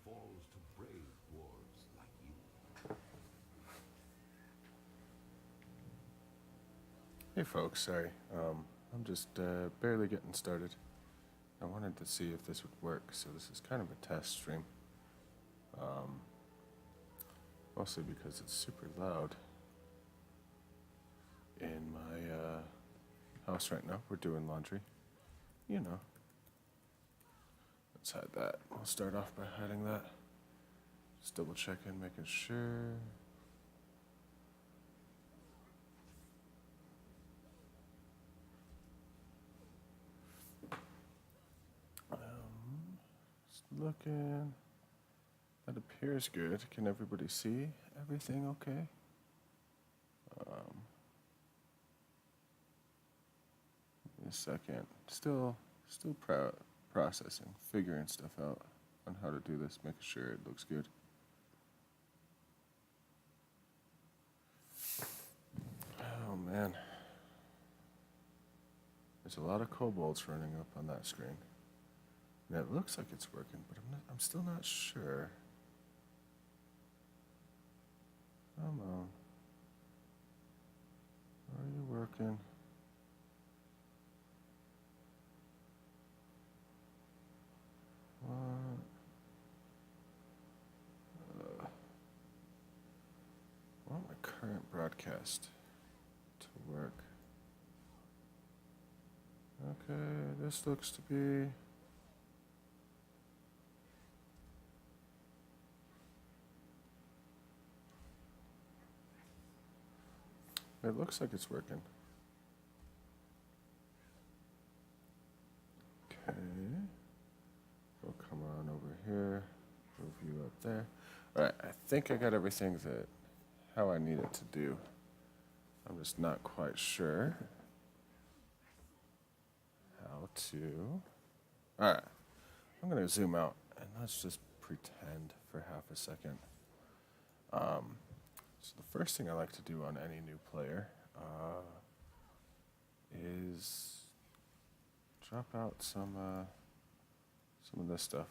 falls to brave dwarves like you. Hey folks, sorry. I'm just barely getting started. I wanted to see if this would work, so this is kind of a test stream. Um, Mostly because it's super loud in my house right now. We're doing laundry. You know. Let's hide that. We'll start off by hiding that. Just double checking, making sure. Just looking. That appears good. Can everybody see everything okay? Give me a second. Still processing, figuring stuff out on how to do this, making sure it looks good. Oh man. There's a lot of kobolds running up on that screen. And it looks like it's working, but I'm still not sure. Come on. Are you working? What? I want my current broadcast to work. Okay, this looks to be... It looks like it's working. Okay. We'll come on over here. Move you up there. Alright, I think I got everything that how I need it to do. I'm just not quite sure how to. Alright. I'm gonna zoom out and let's just pretend for half a second. So the first thing I like to do on any new player is drop out some of this stuff,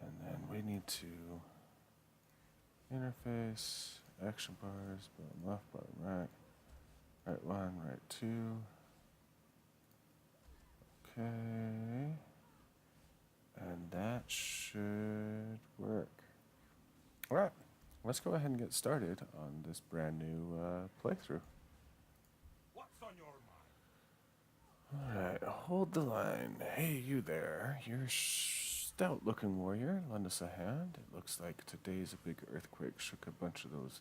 and then we need to interface action bars, bottom left, bottom right, right one, right two. Okay, and that should work. All right. Let's go ahead and get started on this brand new playthrough. What's on your mind? Alright, hold the line. Hey, you there. You're a stout looking warrior. Lend us a hand. It looks like today's a big earthquake shook a bunch of those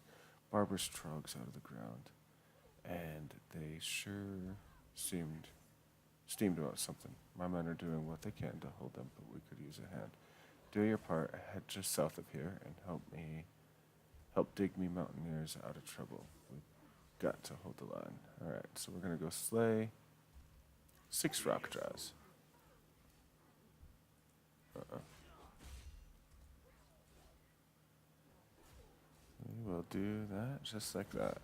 barbarous trogs out of the ground. And they sure steamed about something. My men are doing what they can to hold them, but we could use a hand. Do your part, head just south of here, and help dig me mountaineers out of trouble. We've got to hold the line. Alright, so we're gonna go slay 6 rock jaws. We will do that just like that.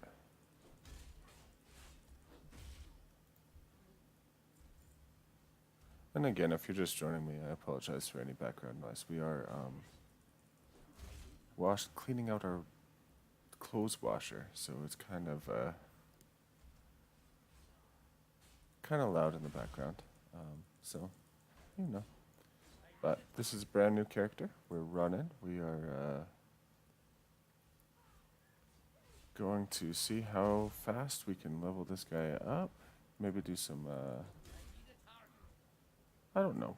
And again, if you're just joining me, I apologize for any background noise. We are cleaning out our clothes washer, so it's kind of loud in the background. So, you know. But this is a brand new character. We're running. We are going to see how fast we can level this guy up. Maybe do some, I don't know,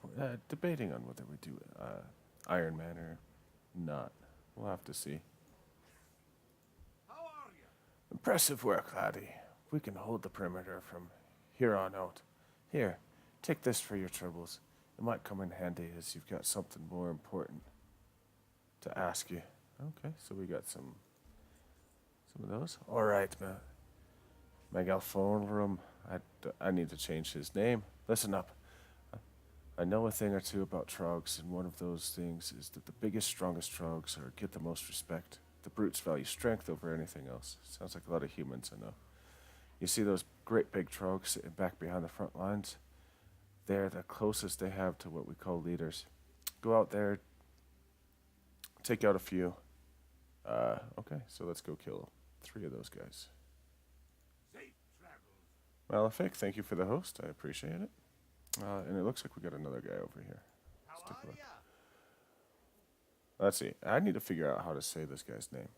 debating on whether we do Iron Man or not. We'll have to see. How are you? Impressive work, laddie. We can hold the perimeter from here on out. Here, take this for your troubles. It might come in handy as you've got something more important to ask you. Okay, so we got some of those. All right, Megaphone room. I need to change his name. Listen up. I know a thing or two about trogs, and one of those things is that the biggest, strongest trogs get the most respect. The brutes value strength over anything else. Sounds like a lot of humans, I know. You see those great big trogs sitting back behind the front lines? They're the closest they have to what we call leaders. Go out there, take out a few. Okay, so let's go kill 3 of those guys. Safe travels. Malefic, thank you for the host. I appreciate it. And it looks like we got another guy over here. How Let's take a are look. ya? Let's see. I need to figure out how to say this guy's name.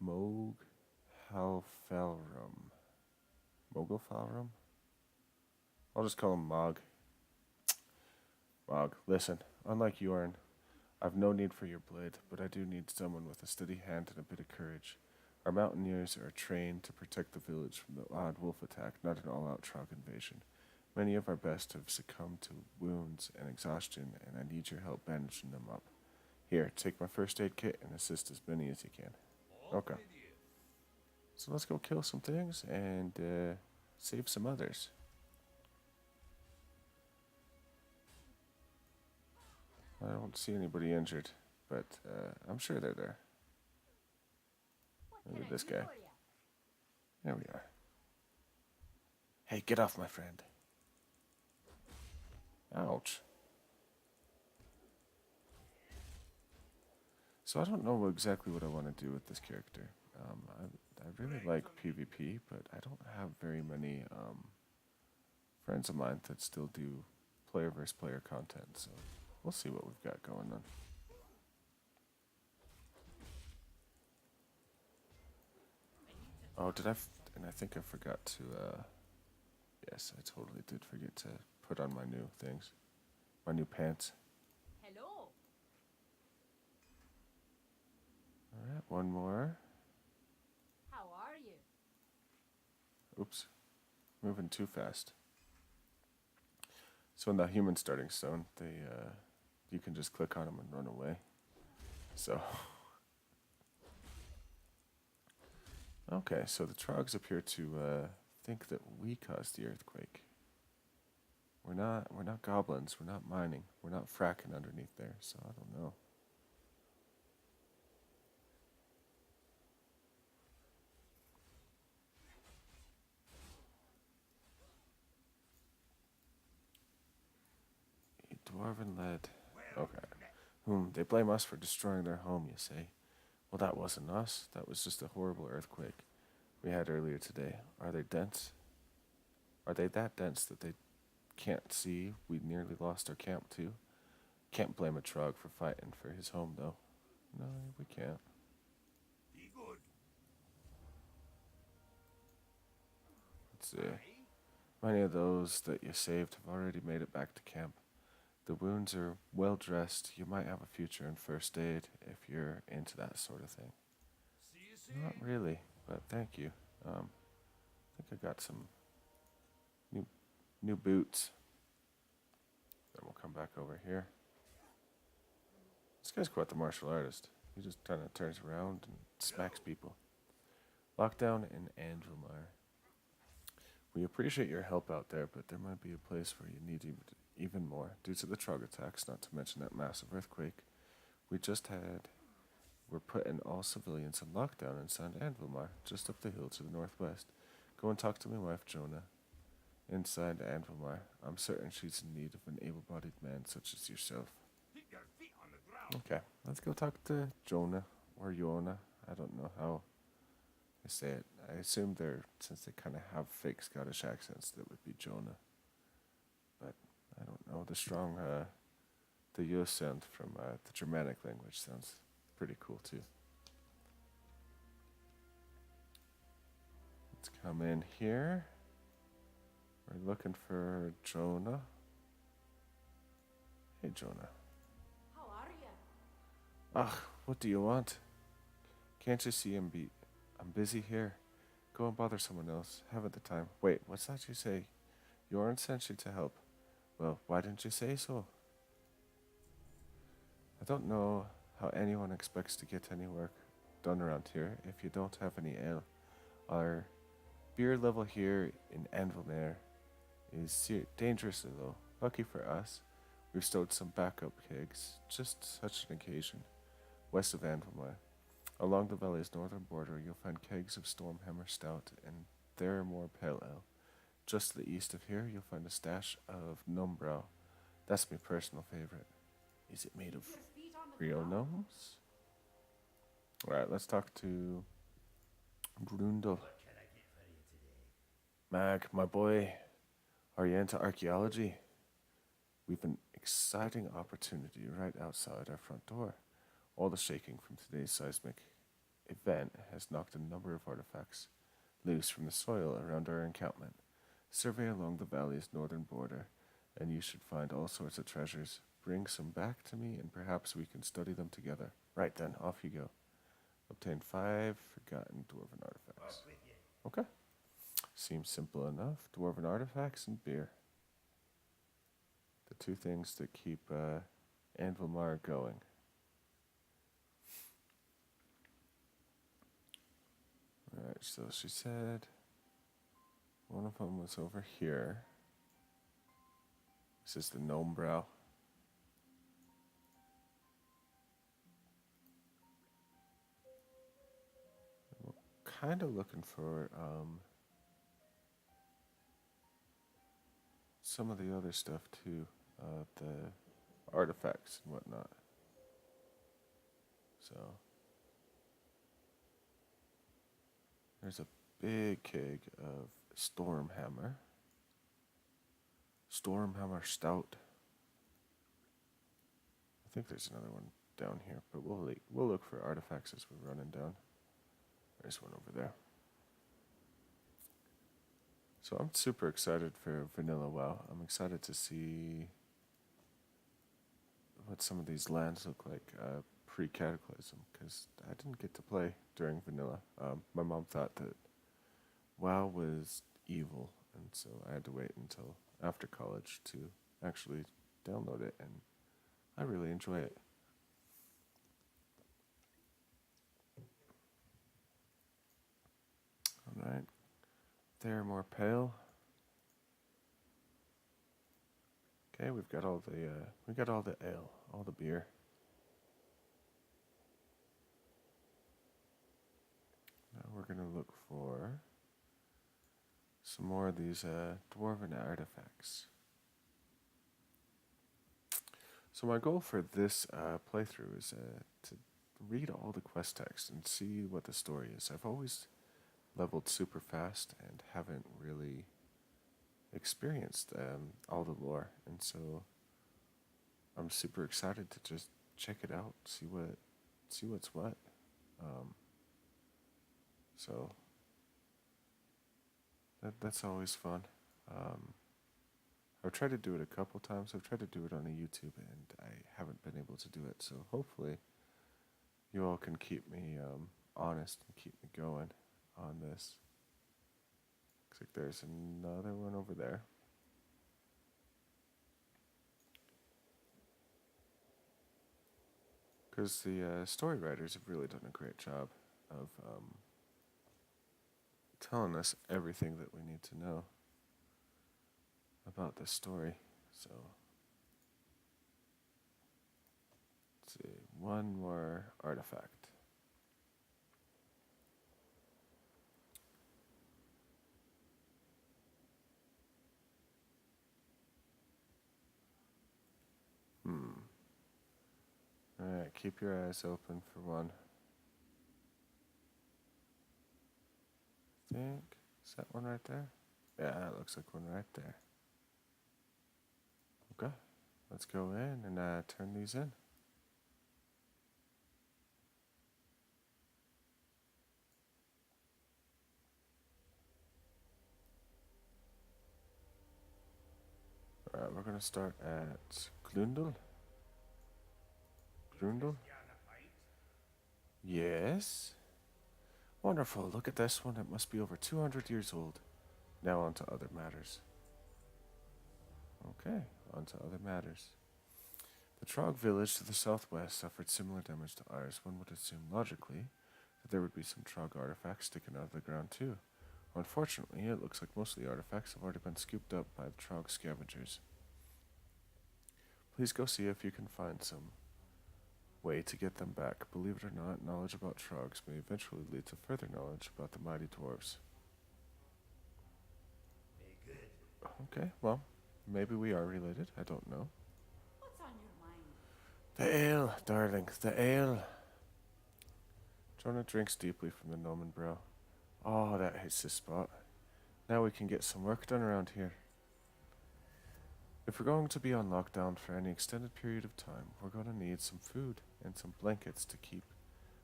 Moog Halfelrum. Mogulfalrum? I'll just call him Mog. Mog, listen. Unlike Yorn, I've no need for your blade, but I do need someone with a steady hand and a bit of courage. Our mountaineers are trained to protect the village from the odd wolf attack, not an all-out Trog invasion. Many of our best have succumbed to wounds and exhaustion, and I need your help bandaging them up. Here, take my first aid kit and assist as many as you can. Okay. With you. So let's go kill some things and save some others. I don't see anybody injured, but I'm sure they're there. Look at this guy. There we are. Hey, get off, my friend. Ouch. So I don't know exactly what I want to do with this character. I really like PvP, but I don't have very many friends of mine that still do player versus player content, so we'll see what we've got going on. Oh, and I think I forgot to, yes, I totally did forget to put on my new things. My new pants. Hello. Alright, one more. How are you? Oops. Moving too fast. So in the human starting stone, you can just click on them and run away. So... Okay, so the Trogs appear to think that we caused the earthquake. We're not goblins, we're not mining, we're not fracking underneath there, so I don't know. A dwarven lead. Okay. They blame us for destroying their home, you say? Well, that wasn't us. That was just a horrible earthquake we had earlier today. Are they dense? Are they that dense that they can't see we nearly lost our camp too? Can't blame a Trog for fighting for his home, though. No, we can't. Be good. Let's see. Many of those that you saved have already made it back to camp. The wounds are well dressed. You might have a future in first aid if you're into that sort of thing. See you soon. Not really, but thank you. I think I got some new boots. Then we'll come back over here. This guy's quite the martial artist. He just kind of turns around and smacks people. Lockdown in Anvilmar. We appreciate your help out there, but there might be a place where you need even more due to the Trog attacks, not to mention that massive earthquake we're putting all civilians in lockdown in San Anvilmar, just up the hill to the northwest. Go and talk to my wife, Jonah. Inside Anvilmar, I'm certain she's in need of an able-bodied man such as yourself. Keep your feet on the ground. Okay, let's go talk to Jonah, or Yona. I don't know how I say it. I assume since they kind of have fake Scottish accents, that would be Jonah. But I don't know. The U sound from the Germanic language sounds pretty cool too. Let's come in here. We're looking for Jonah. Hey, Jonah. How are you? Ugh, what do you want? Can't you see I'm busy here. Go and bother someone else. Haven't the time. Wait, what's that you say? Yoren sent you to help. Well, why didn't you say so? I don't know how anyone expects to get any work done around here if you don't have any ale. Our beer level here in Anvilmar is dangerously low. Lucky for us, we've stowed some backup kegs, just such an occasion, west of Anvilmar. Along the valley's northern border, you'll find kegs of Stormhammer Stout and Theramore Pale Ale. Just to the east of here, you'll find a stash of Numbrow. That's my personal favorite. Is it made of Your feet on the real ground? gnomes? Alright, let's talk to Grundle. What can I get for you today? Mag, my boy, are you into archaeology? We've an exciting opportunity right outside our front door. All the shaking from today's seismic event has knocked a number of artifacts loose from the soil around our encampment. Survey along the valley's northern border, and you should find all sorts of treasures. Bring some back to me, and perhaps we can study them together. Right then, off you go. Obtain 5 forgotten dwarven artifacts. Off with you. Okay. Seems simple enough. Dwarven artifacts and beer. The two things that keep Anvilmar going. Alright, so she said one of them was over here. This is the gnome brow. We're kind of looking for some of the other stuff too, the artifacts and whatnot. So there's a big keg of Stormhammer Stout. I think there's another one down here, but we'll look for artifacts as we're running down. There's one over there. So I'm super excited for Vanilla WoW. I'm excited to see what some of these lands look like pre-Cataclysm, because I didn't get to play during Vanilla. My mom thought that WoW was evil, and so I had to wait until after college to actually download it, and I really enjoy it. Alright. They're more pale. Okay, we got all the ale, all the beer. Now we're gonna look for some more of these dwarven artifacts. So my goal for this playthrough is to read all the quest text and see what the story is. I've always leveled super fast and haven't really experienced all the lore, and so I'm super excited to just check it out, see what's what. So that's always fun. I've tried to do it a couple times. I've tried to do it on a YouTube, and I haven't been able to do it. So hopefully, you all can keep me honest and keep me going on this. Looks like there's another one over there. Because the story writers have really done a great job of telling us everything that we need to know about this story. So, let's see, one more artifact. Alright, keep your eyes open for one. I think, is that one right there? Yeah, it looks like one right there. Okay, let's go in and turn these in. Alright, we're going to start at Glundel. Grundle? Yes. Wonderful, look at this one. It must be over 200 years old. Now on to other matters. Okay, on to other matters. The Trog village to the southwest suffered similar damage to ours. One would assume logically that there would be some Trog artifacts sticking out of the ground too. Unfortunately, it looks like most of the artifacts have already been scooped up by the Trog scavengers. Please go see if you can find some way to get them back. Believe it or not, knowledge about Trogs may eventually lead to further knowledge about the mighty dwarves. Very good. Okay, well, maybe we are related. I don't know. What's on your mind? The ale, darling, the ale. Jonah drinks deeply from the Gnomon brow. Oh, that hits the spot. Now we can get some work done around here. If we're going to be on lockdown for any extended period of time, we're going to need some food and some blankets to keep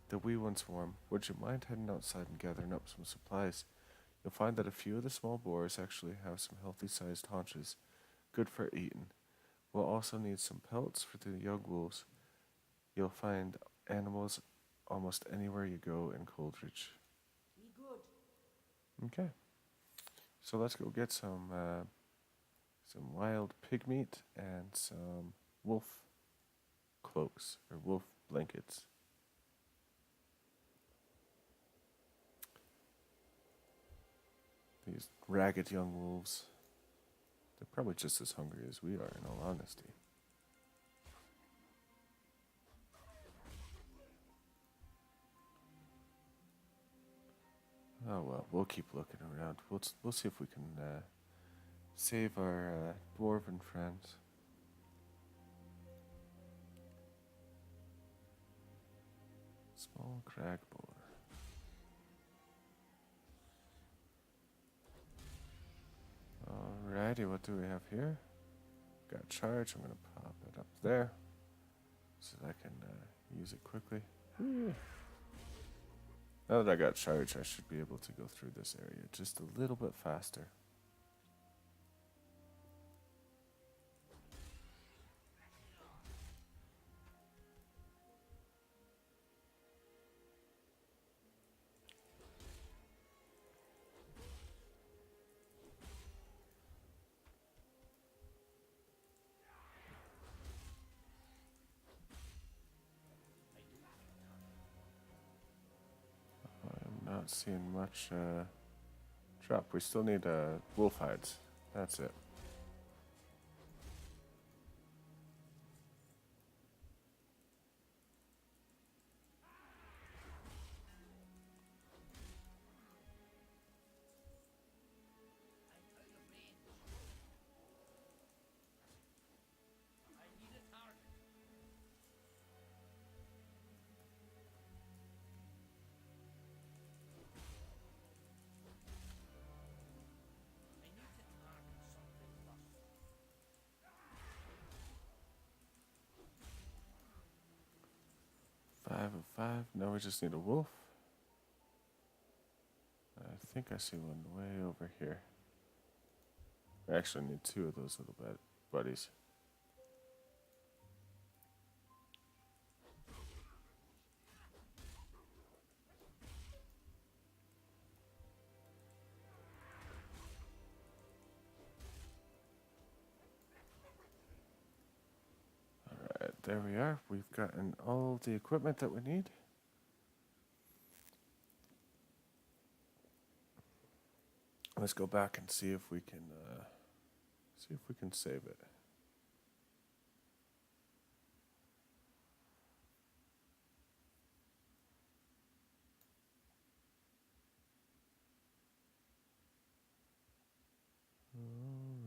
the wee ones warm. Would you mind heading outside and gathering up some supplies? You'll find that a few of the small boars actually have some healthy-sized haunches, good for eating. We'll also need some pelts for the young wolves. You'll find animals almost anywhere you go in Coldridge. Be good. Okay. So let's go get some wild pig meat and some wolf cloaks or wolf blankets. These ragged young wolves, they're probably just as hungry as we are, in all honesty. Oh well, we'll keep looking around. We'll see if we can save our dwarven friends. Small crag boar. Alrighty, what do we have here? Got charge. I'm gonna pop it up there so that I can use it quickly. Now that I got charge, I should be able to go through this area just a little bit faster. I'm not seeing much drop. We still need wolf hides. That's it. Five of five. Now we just need a wolf. I think I see one way over here. I actually need two of those little buddies. Alright, there we are. We've gotten all the equipment that we need. Let's go back and see if we can save it.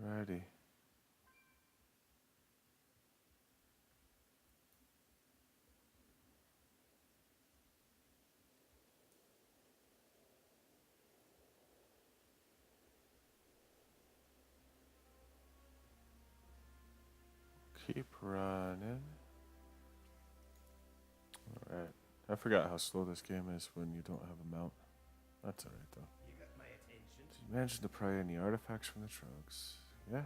Alrighty. Keep running. Alright. I forgot how slow this game is when you don't have a mount. That's alright though. You got my attention. Did you manage to pry any artifacts from the trucks? Yeah.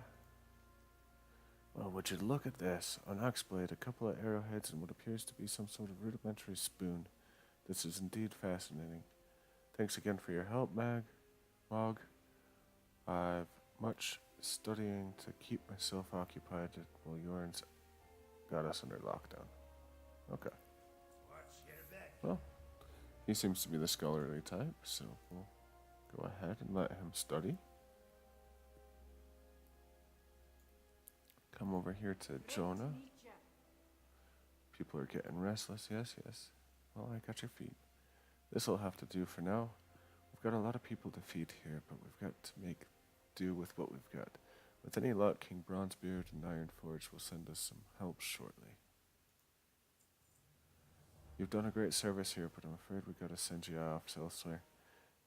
Well, would you look at this? An axe blade, a couple of arrowheads, and what appears to be some sort of rudimentary spoon. This is indeed fascinating. Thanks again for your help, Mog. I've much studying to keep myself occupied while Yorn's got us under lockdown. Okay. Watch your back. Well, he seems to be the scholarly type, so we'll go ahead and let him study. Come over here to Jonah. Great to meet ya. People are getting restless. Yes. Well, I got your feet. This'll have to do for now. We've got a lot of people to feed here, but we've got to make do with what we've got. With any luck, King Bronzebeard and Ironforge will send us some help shortly. You've done a great service here, but I'm afraid we gotta send you off elsewhere.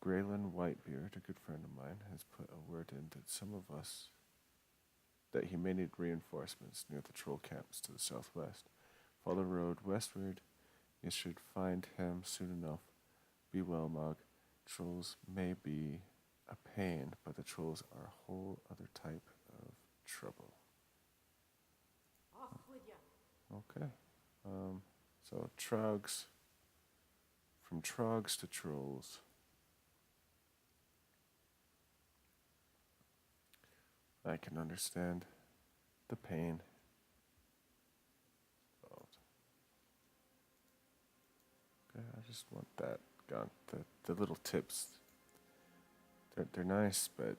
Graylin Whitebeard, a good friend of mine, has put a word in that he may need reinforcements near the troll camps to the southwest. Follow the road westward. You should find him soon enough. Be well, Mog. Trolls may be a pain, but the trolls are a whole other type of trouble. Off with you. Okay. So Trogs. From Trogs to Trolls. I can understand the pain. Okay, I just want that gone. The little tips. They're nice, but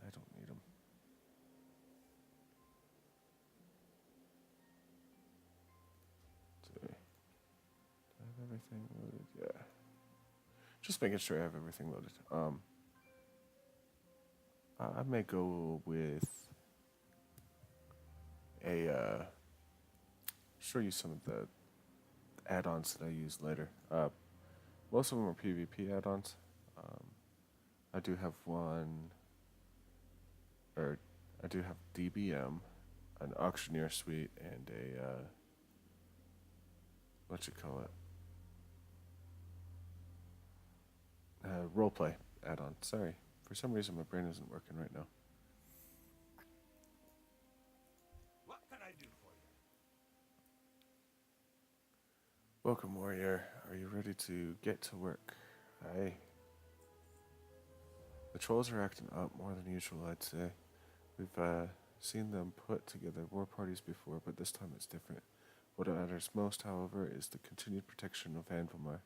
I don't need them. Do I have everything loaded? Yeah. Just making sure I have everything loaded. I may go with show you some of the add-ons that I use later. Most of them are PvP add-ons. I do have DBM, an auctioneer suite, and a roleplay add-on. Sorry, for some reason my brain isn't working right now. What can I do for you? Welcome, warrior. Are you ready to get to work? Aye. The trolls are acting up more than usual, I'd say. We've seen them put together war parties before, but this time it's different. What matters most, however, is the continued protection of Anvilmar.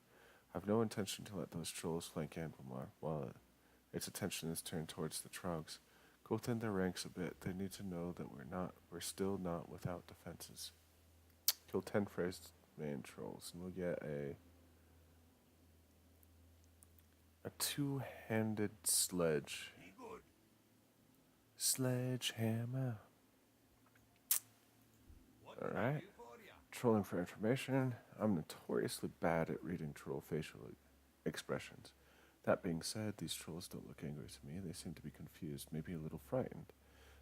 I've no intention to let those trolls flank Anvilmar, while its attention is turned towards the Trogs. Go thin their ranks a bit. They need to know that we're still not without defenses. Kill 10 phrased main trolls, and we'll get a two-handed sledge. Be good. Sledgehammer. What can I Alright. do for you? Trolling for information. I'm notoriously bad at reading troll facial expressions. That being said, these trolls don't look angry to me. They seem to be confused, maybe a little frightened.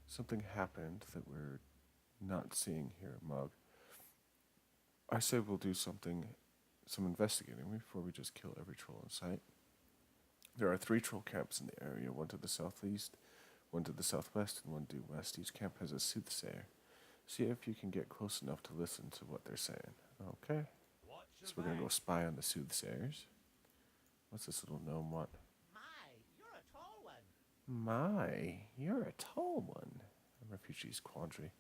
Something happened that we're not seeing here, Mog. I say we'll do some investigating before we just kill every troll in sight. There are 3 troll camps in the area, one to the southeast, one to the southwest, and one due west. Each camp has a soothsayer. See if you can get close enough to listen to what they're saying. Okay. So we're going to go spy on the soothsayers. What's this little gnome want? My, you're a tall one. A refugee's quandary.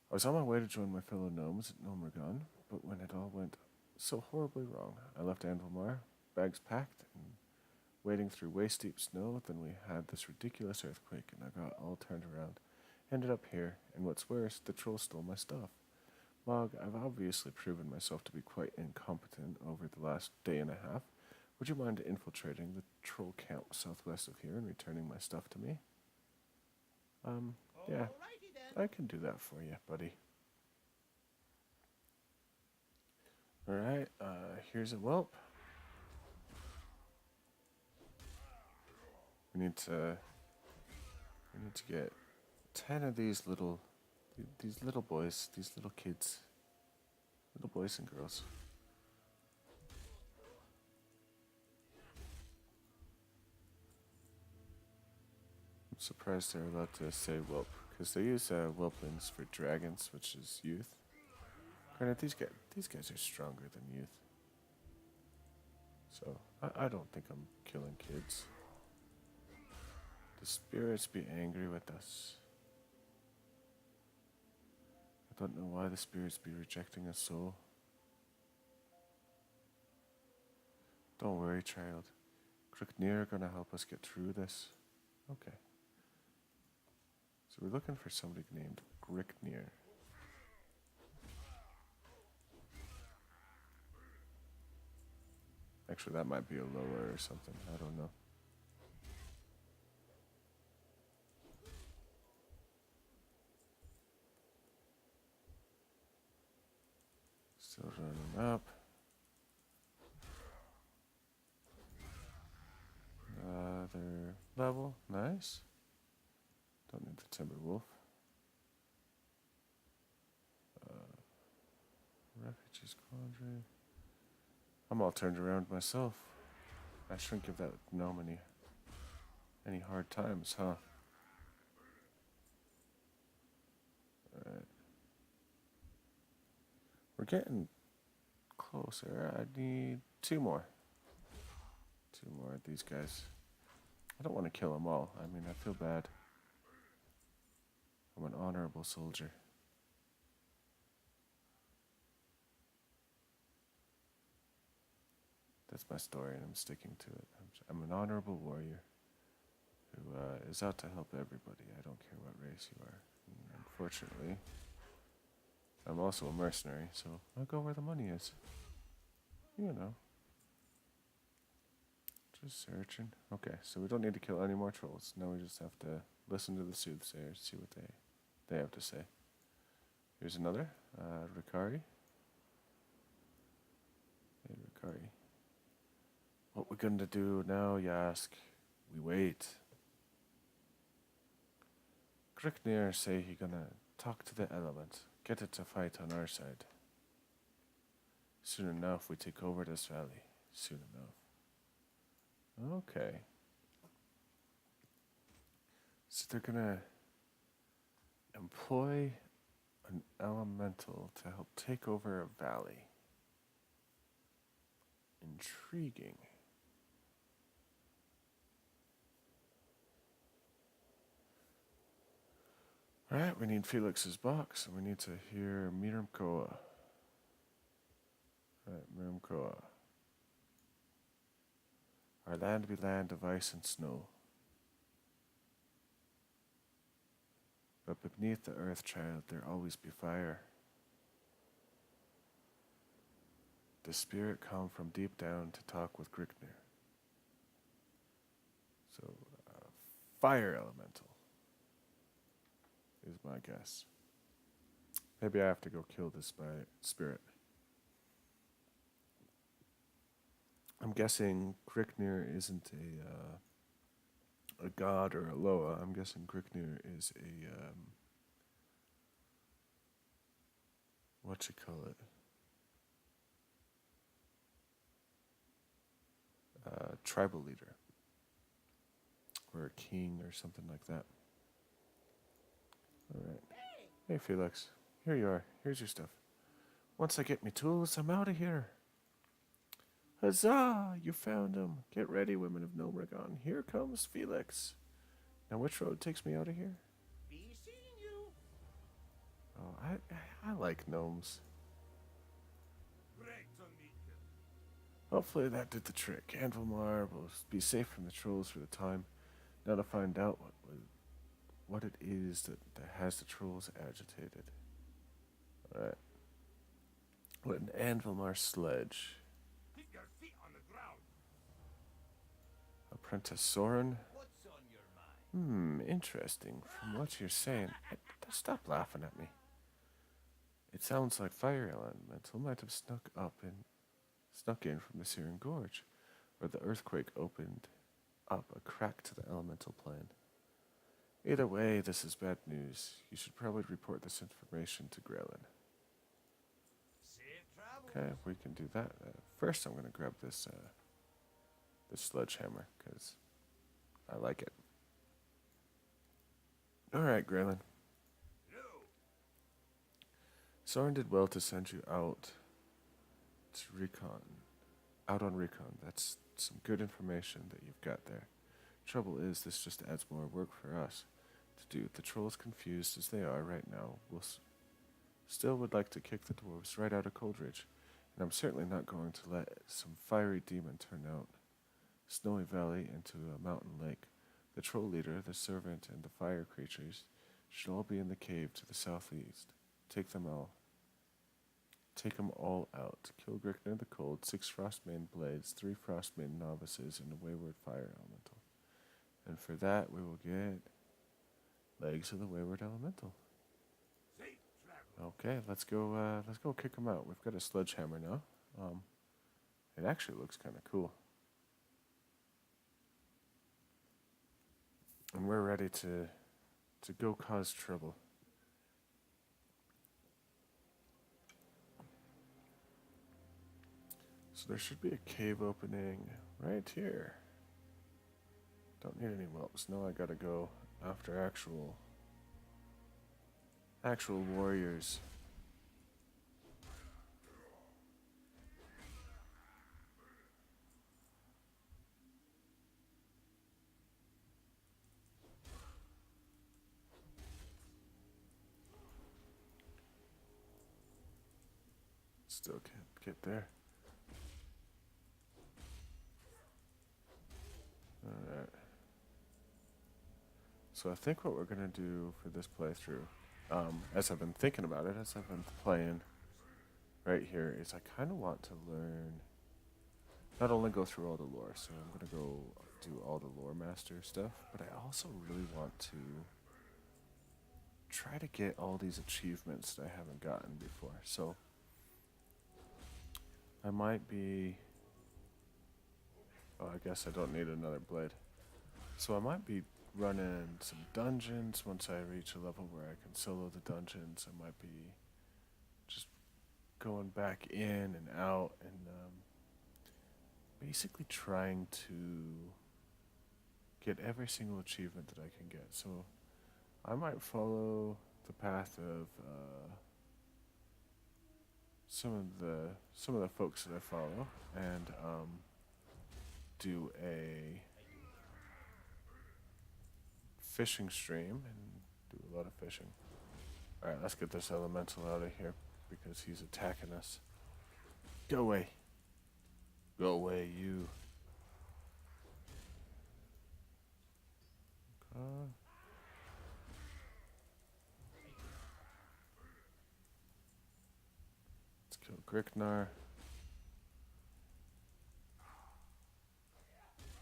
I was on my way to join my fellow gnomes at Gnomergon, but when it all went so horribly wrong, I left Anvilmar, bags packed, and wading through waist-deep snow. Then we had this ridiculous earthquake, and I got all turned around. Ended up here, and what's worse, the trolls stole my stuff. Mog, I've obviously proven myself to be quite incompetent over the last day and a half. Would you mind infiltrating the troll camp southwest of here and returning my stuff to me? Yeah, I can do that for you, buddy. Alright, here's a whelp. We need to get 10 of these little boys, these little kids, little boys and girls. I'm surprised they're allowed to say whelp, because they use whelplings for dragons, which is youth. Granted, these guys are stronger than youth, so I don't think I'm killing kids. The spirits be angry with us. I don't know why the spirits be rejecting us so. Don't worry, child. Gricknir are gonna help us get through this. Okay. So we're looking for somebody named Gricknir. Actually, that might be a lower or something. I don't know. Still running up. Another level. Nice. Don't need the timber wolf. Refugees quandary. I'm all turned around myself. I shouldn't give that gnome any hard times, huh? Alright. We're getting closer. I need two more. Two more of these guys. I don't want to kill them all. I mean, I feel bad. I'm an honorable soldier. That's my story, and I'm sticking to it. I'm an honorable warrior who is out to help everybody. I don't care what race you are. And unfortunately, I'm also a mercenary, so I'll go where the money is. You know. Just searching. Okay, so we don't need to kill any more trolls. Now we just have to listen to the soothsayers, see what they have to say. Here's another. Ricari. Hey, Ricari. What we're going to do now, you ask? We wait. Gricknir say he gonna talk to the element, get it to fight on our side. Soon enough, we take over this valley. Soon enough. Okay. So they're gonna employ an elemental to help take over a valley. Intriguing. Alright, we need Felix's box, and we need to hear Miramkoa. Right, Miramkoa. Our land be land of ice and snow. But beneath the earth, child, there always be fire. The spirit come from deep down to talk with Gricknir. So, fire elemental is my guess. Maybe I have to go kill this spirit. I'm guessing Gricknir isn't a god or a Loa. I'm guessing Gricknir is a what you call it? Tribal leader or a king or something like that. All right. Hey, Felix. Here you are. Here's your stuff. Once I get me tools, I'm out of here. Huzzah! You found him. Get ready, women of Nomragon. Here comes Felix. Now, which road takes me out of here? Be seeing you. Oh, I like gnomes. Great to meet you. Hopefully that did the trick. Anvilmar will be safe from the trolls for the time. Now to find out what it is that has the trolls agitated. Alright. What an Anvilmar sledge. Keep your feet on the ground. Apprentice Soren. What's on your mind? Interesting. From what you're saying, stop laughing at me. It sounds like fire elemental might have snuck in from the Syrian Gorge, where the earthquake opened up a crack to the elemental plane. Either way, this is bad news. You should probably report this information to Grelin. Safe travel. Okay, we can do that. First, I'm going to grab this sledgehammer, because I like it. Alright, Grelin. No. Soren did well to send you out on recon. That's some good information that you've got there. Trouble is, this just adds more work for us to do. The trolls, confused as they are right now, still would like to kick the dwarves right out of Coldridge, and I'm certainly not going to let some fiery demon turn out Snowy Valley into a mountain lake. The troll leader, the servant, and the fire creatures should all be in the cave to the southeast. Take them all out. Kill Grickner the Cold, 6 Frostmain blades, 3 Frostmain novices, and a wayward fire elemental. And for that, we will get legs of the wayward elemental. Safe travel. Okay, let's go. Let's go kick him out. We've got a sledgehammer now. It actually looks kind of cool, and we're ready to go cause trouble. So there should be a cave opening right here. Don't need any whelps. Now I gotta go after actual warriors. Still can't get there. Alright. So I think what we're gonna do for this playthrough, as I've been thinking about it, as I've been playing right here, is I kind of want to learn, not only go through all the lore, so I'm gonna go do all the lore master stuff, but I also really want to try to get all these achievements that I haven't gotten before. So I might be, oh, I guess I don't need another blade. So I might be running some dungeons once I reach a level where I can solo the dungeons. I might be just going back in and out and basically trying to get every single achievement that I can get. So I might follow the path of some of the folks that I follow and do a fishing stream and do a lot of fishing. Alright, let's get this elemental out of here because he's attacking us. Go away. Go away, you. Let's kill Gricknar.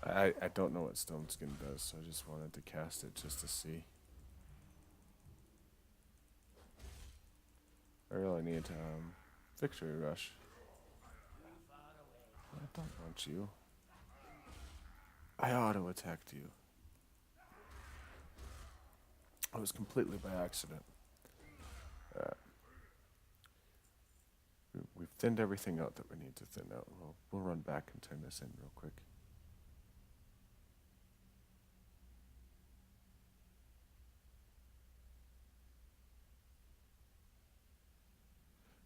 I don't know what Stone Skin does, so I just wanted to cast it just to see. I really need Victory Rush. I don't want you. I auto-attacked you. It was completely by accident. We've thinned everything out that we need to thin out. We'll run back and turn this in real quick.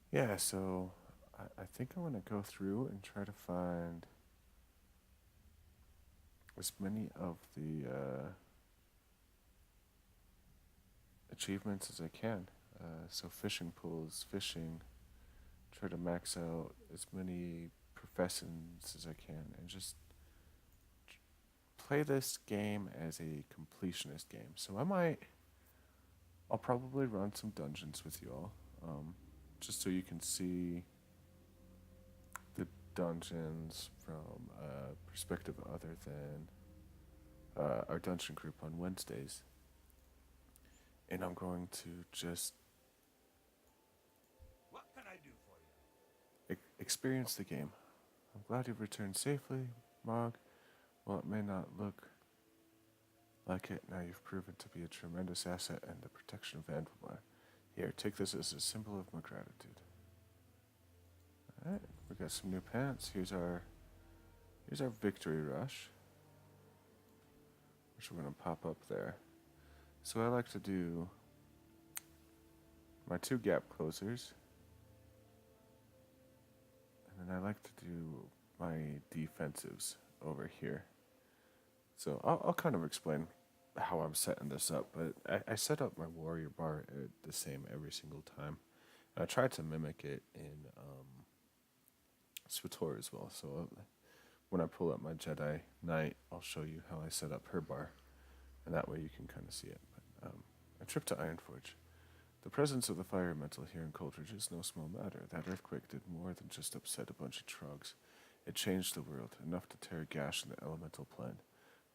Yeah, so I think I want to go through and try to find as many of the achievements as I can. So fishing pools, fishing, try to max out as many professions as I can, and just play this game as a completionist game. So I'll probably run some dungeons with you all, just so you can see the dungeons from a perspective other than our dungeon group on Wednesdays. And I'm going to just What can I do for you? experience the game. I'm glad you've returned safely, Mog. While it may not look like it, now you've proven to be a tremendous asset in the protection of Vandelbar. Here, take this as a symbol of my gratitude. Alright, we got some new pants. Here's our Victory Rush, which we're going to pop up there. So I like to do my 2 gap closers, and then I like to do my defensives over here. So I'll kind of explain how I'm setting this up, but I set up my warrior bar the same every single time. And I tried to mimic it in SWTOR as well. So when I pull up my Jedi Knight, I'll show you how I set up her bar, and that way you can kind of see it. But a trip to Ironforge. The presence of the fire elemental here in Coldridge is no small matter. That earthquake did more than just upset a bunch of trogs. It changed the world, enough to tear a gash in the elemental plane.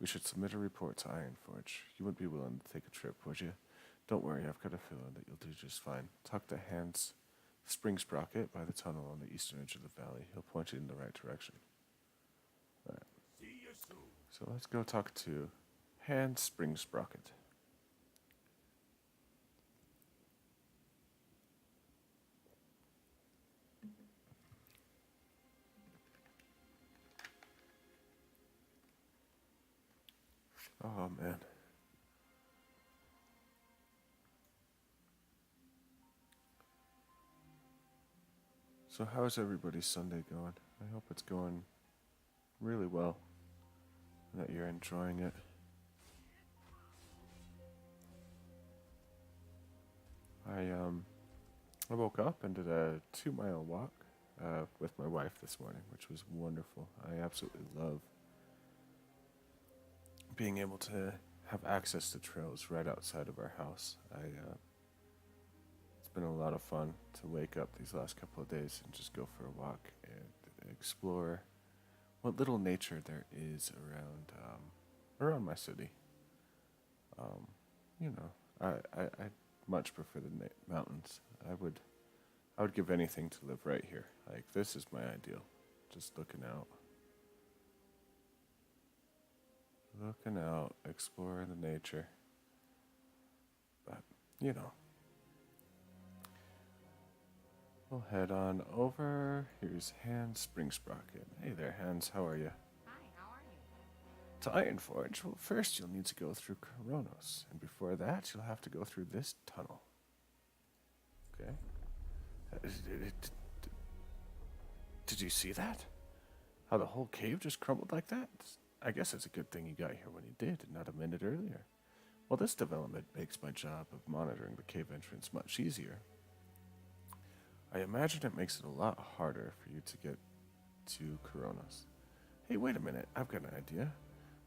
We should submit a report to Ironforge. You wouldn't be willing to take a trip, would you? Don't worry, I've got a feeling that you'll do just fine. Talk to Hans Spring Sprocket by the tunnel on the eastern edge of the valley. He'll point you in the right direction. Alright. See you soon. So let's go talk to Hans Spring Sprocket. Oh man. So how's everybody's Sunday going? I hope it's going really well and that you're enjoying it. I woke up and did a 2-mile walk with my wife this morning, which was wonderful. I absolutely love being able to have access to trails right outside of our house. It's been a lot of fun to wake up these last couple of days and just go for a walk and explore what little nature there is around my city. I much prefer the mountains. I would give anything to live right here. Like, this is my ideal. Just looking out, exploring the nature. But, we'll head on over. Here's Hans Spring Sprocket. Hey there, Hans. How are you? Hi, how are you? To Ironforge, well, first you'll need to go through Coronos, and before that, you'll have to go through this tunnel. Okay? Did you see that? How the whole cave just crumbled like that? I guess it's a good thing you got here when you did, and not a minute earlier. Well, this development makes my job of monitoring the cave entrance much easier. I imagine it makes it a lot harder for you to get to Coronos. Hey, wait a minute, I've got an idea.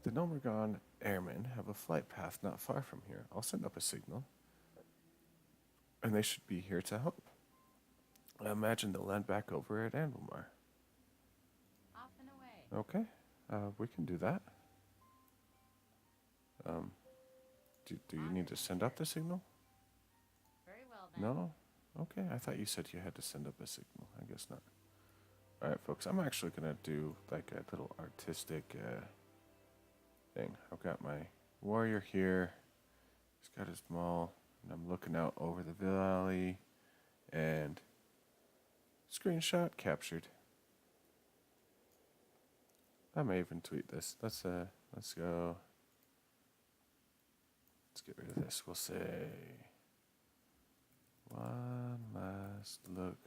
The Nomergon airmen have a flight path not far from here. I'll send up a signal, and they should be here to help. I imagine they'll land back over at Anvilmar. Off and away. Okay, we can do that. Do you need to send up the signal? Very well then. No? Okay, I thought you said you had to send up a signal. I guess not. Alright, folks, I'm actually going to do like a little artistic thing. I've got my warrior here. He's got his maul, and I'm looking out over the valley, and screenshot captured. I may even tweet this. Let's go. Let's get rid of this. We'll say, one last look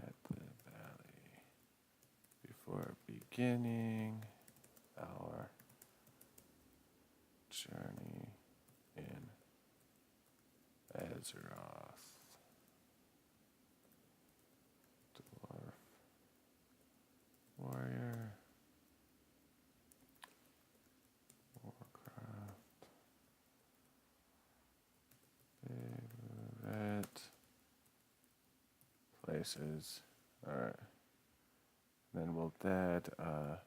at the valley before beginning our journey in Azeroth. Dwarf warrior. Warcraft. Favorite places. Alright. Then we'll add we'll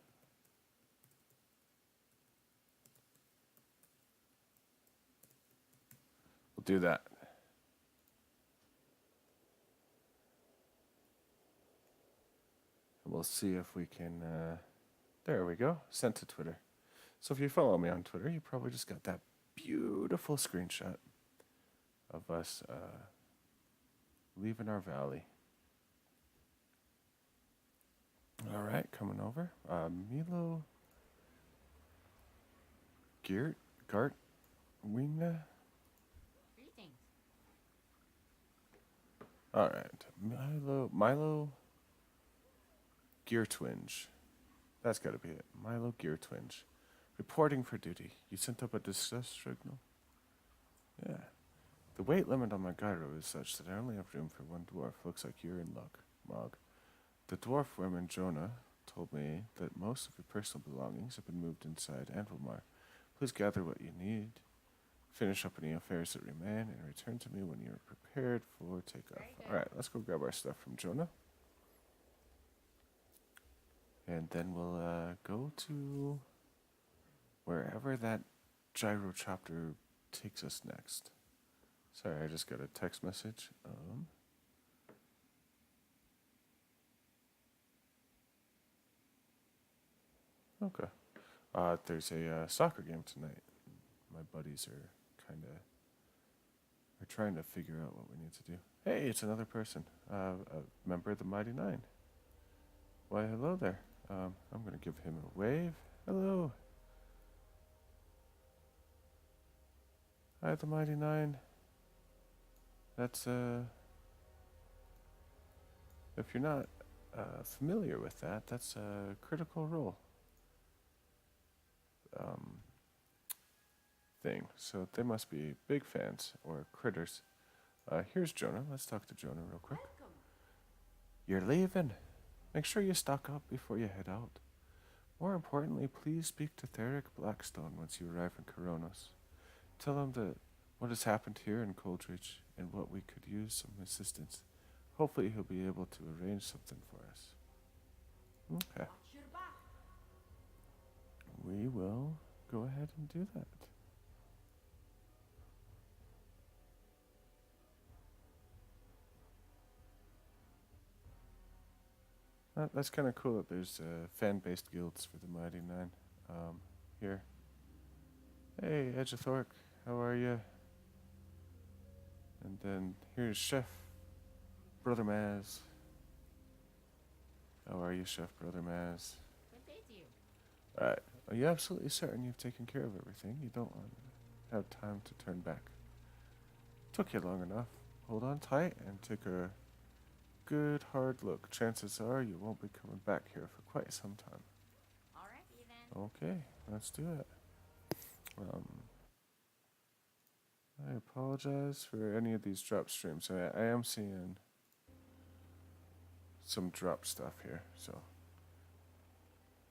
do that. And we'll see if we can there we go. Sent to Twitter. So if you follow me on Twitter, you probably just got that beautiful screenshot of us leaving our valley. All right, coming over. Milo Gart Wingna. Greetings. All right, Milo Gear Twinge. That's got to be it. Milo Gear Twinge. Reporting for duty. You sent up a distress signal? Yeah. The weight limit on my gyro is such that I only have room for one dwarf. Looks like you're in luck, Mog. The dwarf woman Jonah told me that most of your personal belongings have been moved inside Anvilmar. Please gather what you need, finish up any affairs that remain, and return to me when you are prepared for takeoff. Alright, let's go grab our stuff from Jonah. And then we'll go to wherever that gyrochopter takes us next. Sorry, I just got a text message. Okay. There's a soccer game tonight. My buddies are trying to figure out what we need to do. Hey, it's another person. A member of the Mighty Nine. Why, hello there. I'm gonna give him a wave. Hello. Hi, the Mighty Nine. That's if you're not familiar with that, that's a critical role thing. So they must be big fans or critters. Here's Jonah. Let's talk to Jonah real quick. Welcome. You're leaving. Make sure you stock up before you head out. More importantly, please speak to Theric Blackstone once you arrive in Coronos. Tell him that what has happened here in Coldridge and what we could use some assistance. Hopefully he'll be able to arrange something for us. Okay. Watch your back. We will go ahead and do that. That's kind of cool that there's fan-based guilds for the Mighty Nine here. Hey, Edgethork, how are you? And then here's Chef Brother Maz. How are you, Chef Brother Maz? Good day to you. Alright, are you absolutely certain you've taken care of everything? You don't want to have time to turn back. Took you long enough. Hold on tight and take a good hard look. Chances are you won't be coming back here for quite some time. Alrighty then. Okay, let's do it. I apologize for any of these drop streams. I am seeing some drop stuff here, so.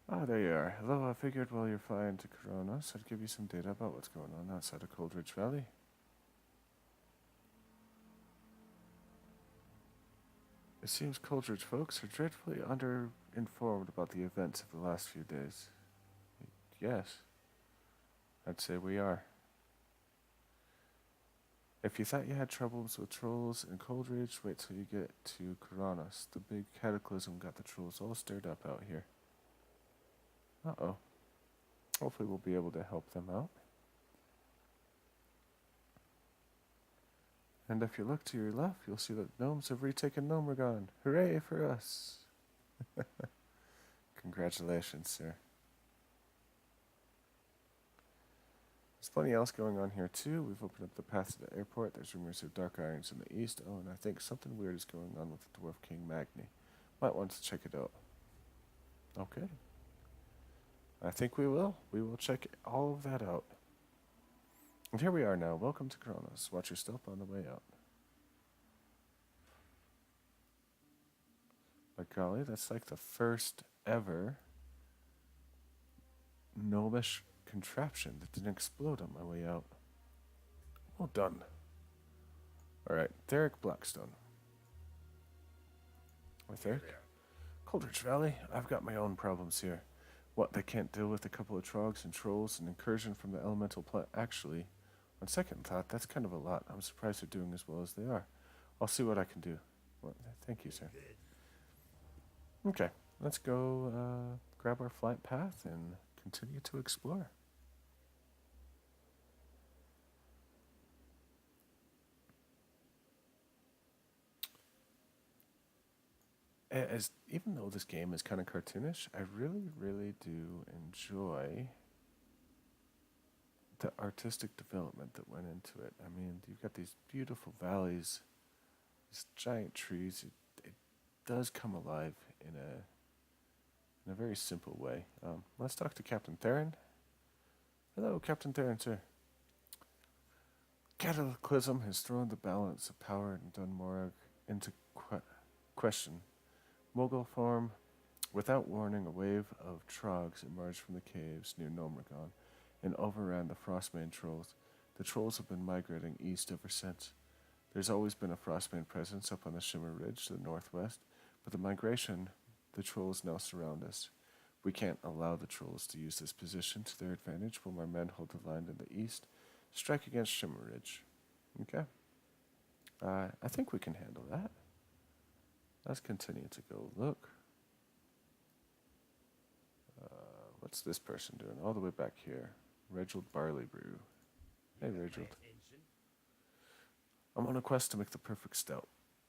Ah, there you are. Hello, I figured while you're flying to Coronos, I'd give you some data about what's going on outside of Coldridge Valley. It seems Coldridge folks are dreadfully underinformed about the events of the last few days. Yes, I'd say we are. If you thought you had troubles with trolls in Coldridge, wait till you get to Coronos. The big cataclysm got the trolls all stirred up out here. Uh-oh. Hopefully we'll be able to help them out. And if you look to your left, you'll see that gnomes have retaken Gnomeregan. Hooray for us! Congratulations, sir. There's plenty else going on here too. We've opened up the path to the airport. There's rumors of dark irons in the east. Oh, and I think something weird is going on with the Dwarf King Magni. Might want to check it out. Okay. I think we will. We will check all of that out. And here we are now. Welcome to Coronos. Watch your step on the way out. By golly, that's like the first ever gnomish contraption that didn't explode on my way out. Well done. Alright, Theric Blackstone. With Theric? Coldridge Valley, I've got my own problems here. What, they can't deal with a couple of trogs and trolls, an incursion from the elemental Actually, on second thought, that's kind of a lot. I'm surprised they're doing as well as they are. I'll see what I can do. Well, thank you, sir. Okay, let's go grab our flight path and continue to explore. Even though this game is kind of cartoonish, I really, really do enjoy the artistic development that went into it. I mean, you've got these beautiful valleys, these giant trees. It does come alive in a very simple way. Let's talk to Captain Theron. Hello, Captain Theron, sir. Cataclysm has thrown the balance of power in Dunmorag into question. Mogul form. Without warning, a wave of trogs emerged from the caves near Gnomeregan and overran the Frostmane trolls. The trolls have been migrating east ever since. There's always been a Frostmane presence up on the Shimmer Ridge to the northwest, but the trolls now surround us. We can't allow the trolls to use this position to their advantage while my men hold the line in the east, strike against Shimmer Ridge. Okay? I think we can handle that. Let's continue to go look. What's this person doing? All the way back here. Reginald Barley Brew. Hey, Reginald. I'm on a quest to make the perfect stout.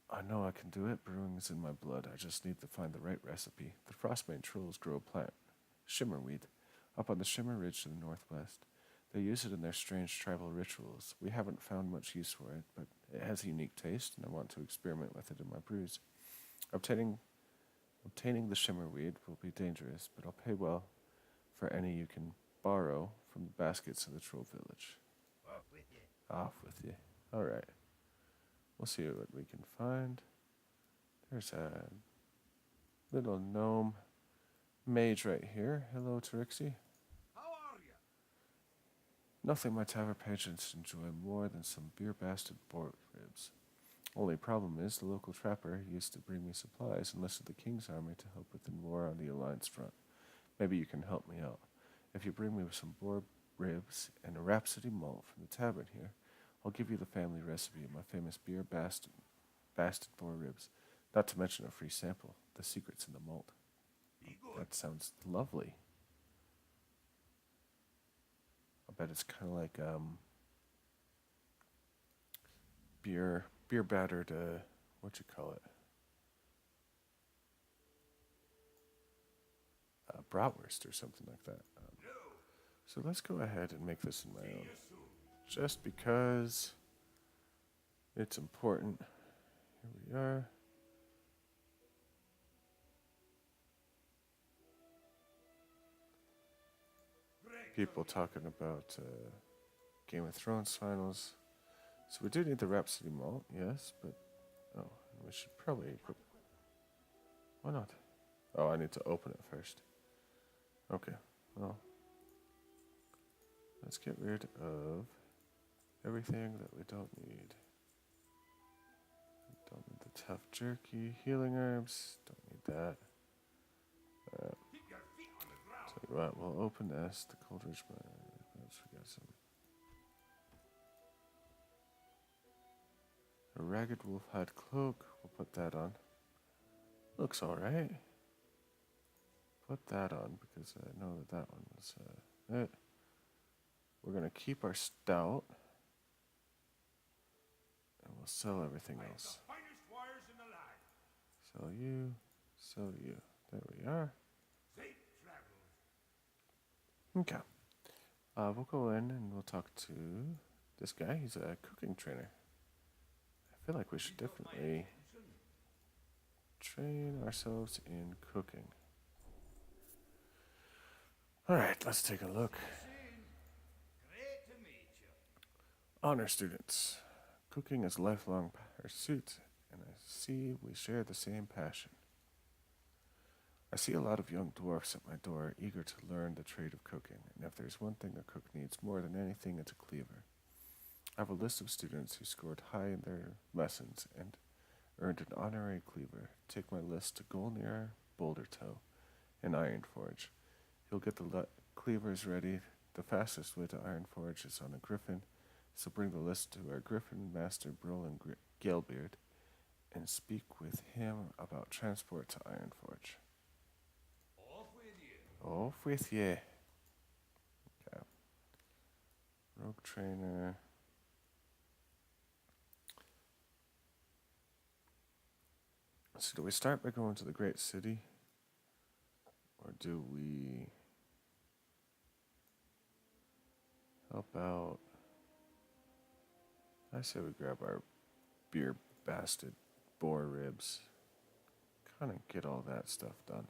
I know I can do it. Brewing is in my blood. I just need to find the right recipe. The Frostbane trolls grow a plant, shimmerweed, up on the Shimmer Ridge to the northwest. They use it in their strange tribal rituals. We haven't found much use for it, but it has a unique taste, and I want to experiment with it in my brews. Obtaining the shimmerweed will be dangerous, but I'll pay well for any you can borrow from the baskets of the troll village. Off with you. Off with you. All right. We'll see what we can find. There's a little gnome mage right here. Hello, Trixie. How are you? Nothing my tavern patrons enjoy more than some beer-basted boar ribs. Only problem is the local trapper used to bring me supplies and enlisted the king's army to help with the war on the Alliance front. Maybe you can help me out. If you bring me some boar ribs and a Rhapsody malt from the tavern here, I'll give you the family recipe of my famous beer-basted boar ribs. Not to mention a free sample. The secret's in the malt. Be good. That sounds lovely. I bet it's kind of like beer battered. What you call it? Bratwurst or something like that. So let's go ahead and make this in my own, just because it's important. Here we are. People talking about Game of Thrones finals. So we do need the Rhapsody malt, yes, but we should probably equip. Why not? Oh, I need to open it first. Okay, well, let's get rid of everything that we don't need. Don't need the tough jerky, healing herbs. Don't need that. Keep your feet on the ground. Tell you what, we'll open this. The Coldridge Mine. We got some. A ragged wolf hide cloak. We'll put that on. Looks alright. Put that on because I know that one was it. We're going to keep our stout. And we'll sell everything else. The finest wires in the land. Sell you. Sell you. There we are. Safe travels. Okay. We'll go in and we'll talk to this guy. He's a cooking trainer. I feel like we should definitely train ourselves in cooking. Alright, let's take a look. Great to meet you. Honor students. Cooking is a lifelong pursuit, and I see we share the same passion. I see a lot of young dwarfs at my door, eager to learn the trade of cooking, and if there's one thing a cook needs more than anything, it's a cleaver. I have a list of students who scored high in their lessons and earned an honorary cleaver. Take my list to Golnir, Bouldertoe, and Ironforge. You'll get the cleavers ready. The fastest way to Ironforge is on a griffin, so bring the list to our griffin master Brolin Galebeard and speak with him about transport to Ironforge. Off with you. Off with ye. Okay. Rogue trainer. So do we start by going to the great city? Or do we help out? I say we grab our beer bastard boar ribs. Kind of get all that stuff done.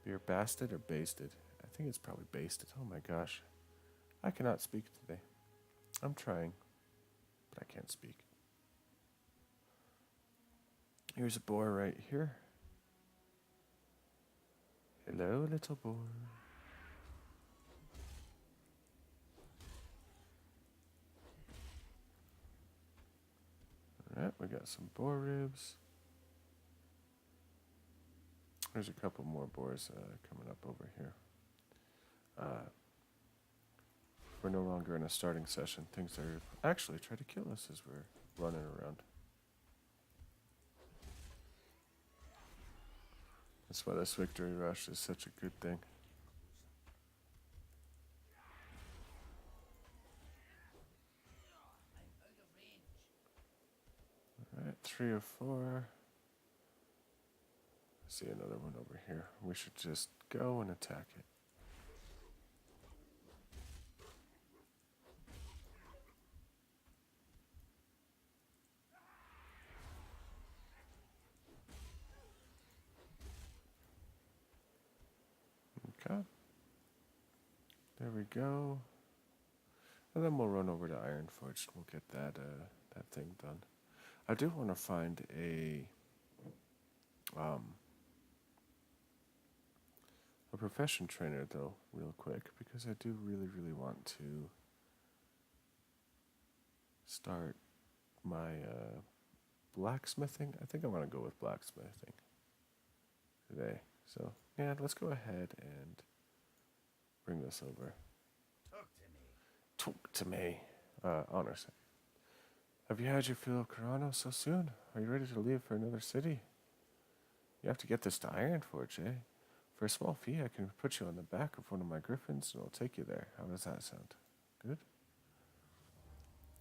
Beer basted or basted? I think it's probably basted. Oh my gosh. I cannot speak today. I'm trying, but I can't speak. Here's a boar right here. Hello, little boar. Alright, we got some boar ribs. There's a couple more boars coming up over here. We're no longer in a starting session. Things are actually trying to kill us as we're running around. That's why this victory rush is such a good thing. Alright, 3 of 4. I see another one over here. We should just go and attack it. Okay. There we go. And then we'll run over to Ironforge and we'll get that thing done. I do want to find a profession trainer though, real quick, because I do really want to start my blacksmithing. I think I want to go with blacksmithing today. So yeah, let's go ahead and bring this over. Talk to me. Honor sake. Have you had your fill of Corano so soon? Are you ready to leave for another city? You have to get this to Ironforge, eh? For a small fee, I can put you on the back of one of my griffins and I'll take you there. How does that sound? Good?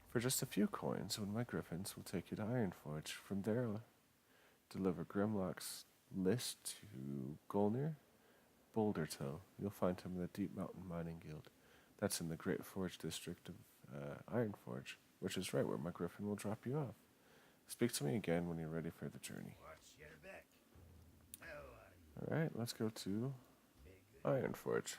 For just a few coins, one of my griffins will take you to Ironforge. From there, I'll deliver Grimlock's list to Golnir, Bouldertoe. You'll find him in the Deep Mountain Mining Guild. That's in the Great Forge district of Ironforge, which is right where my griffin will drop you off. Speak to me again when you're ready for the journey. Alright, let's go to Ironforge.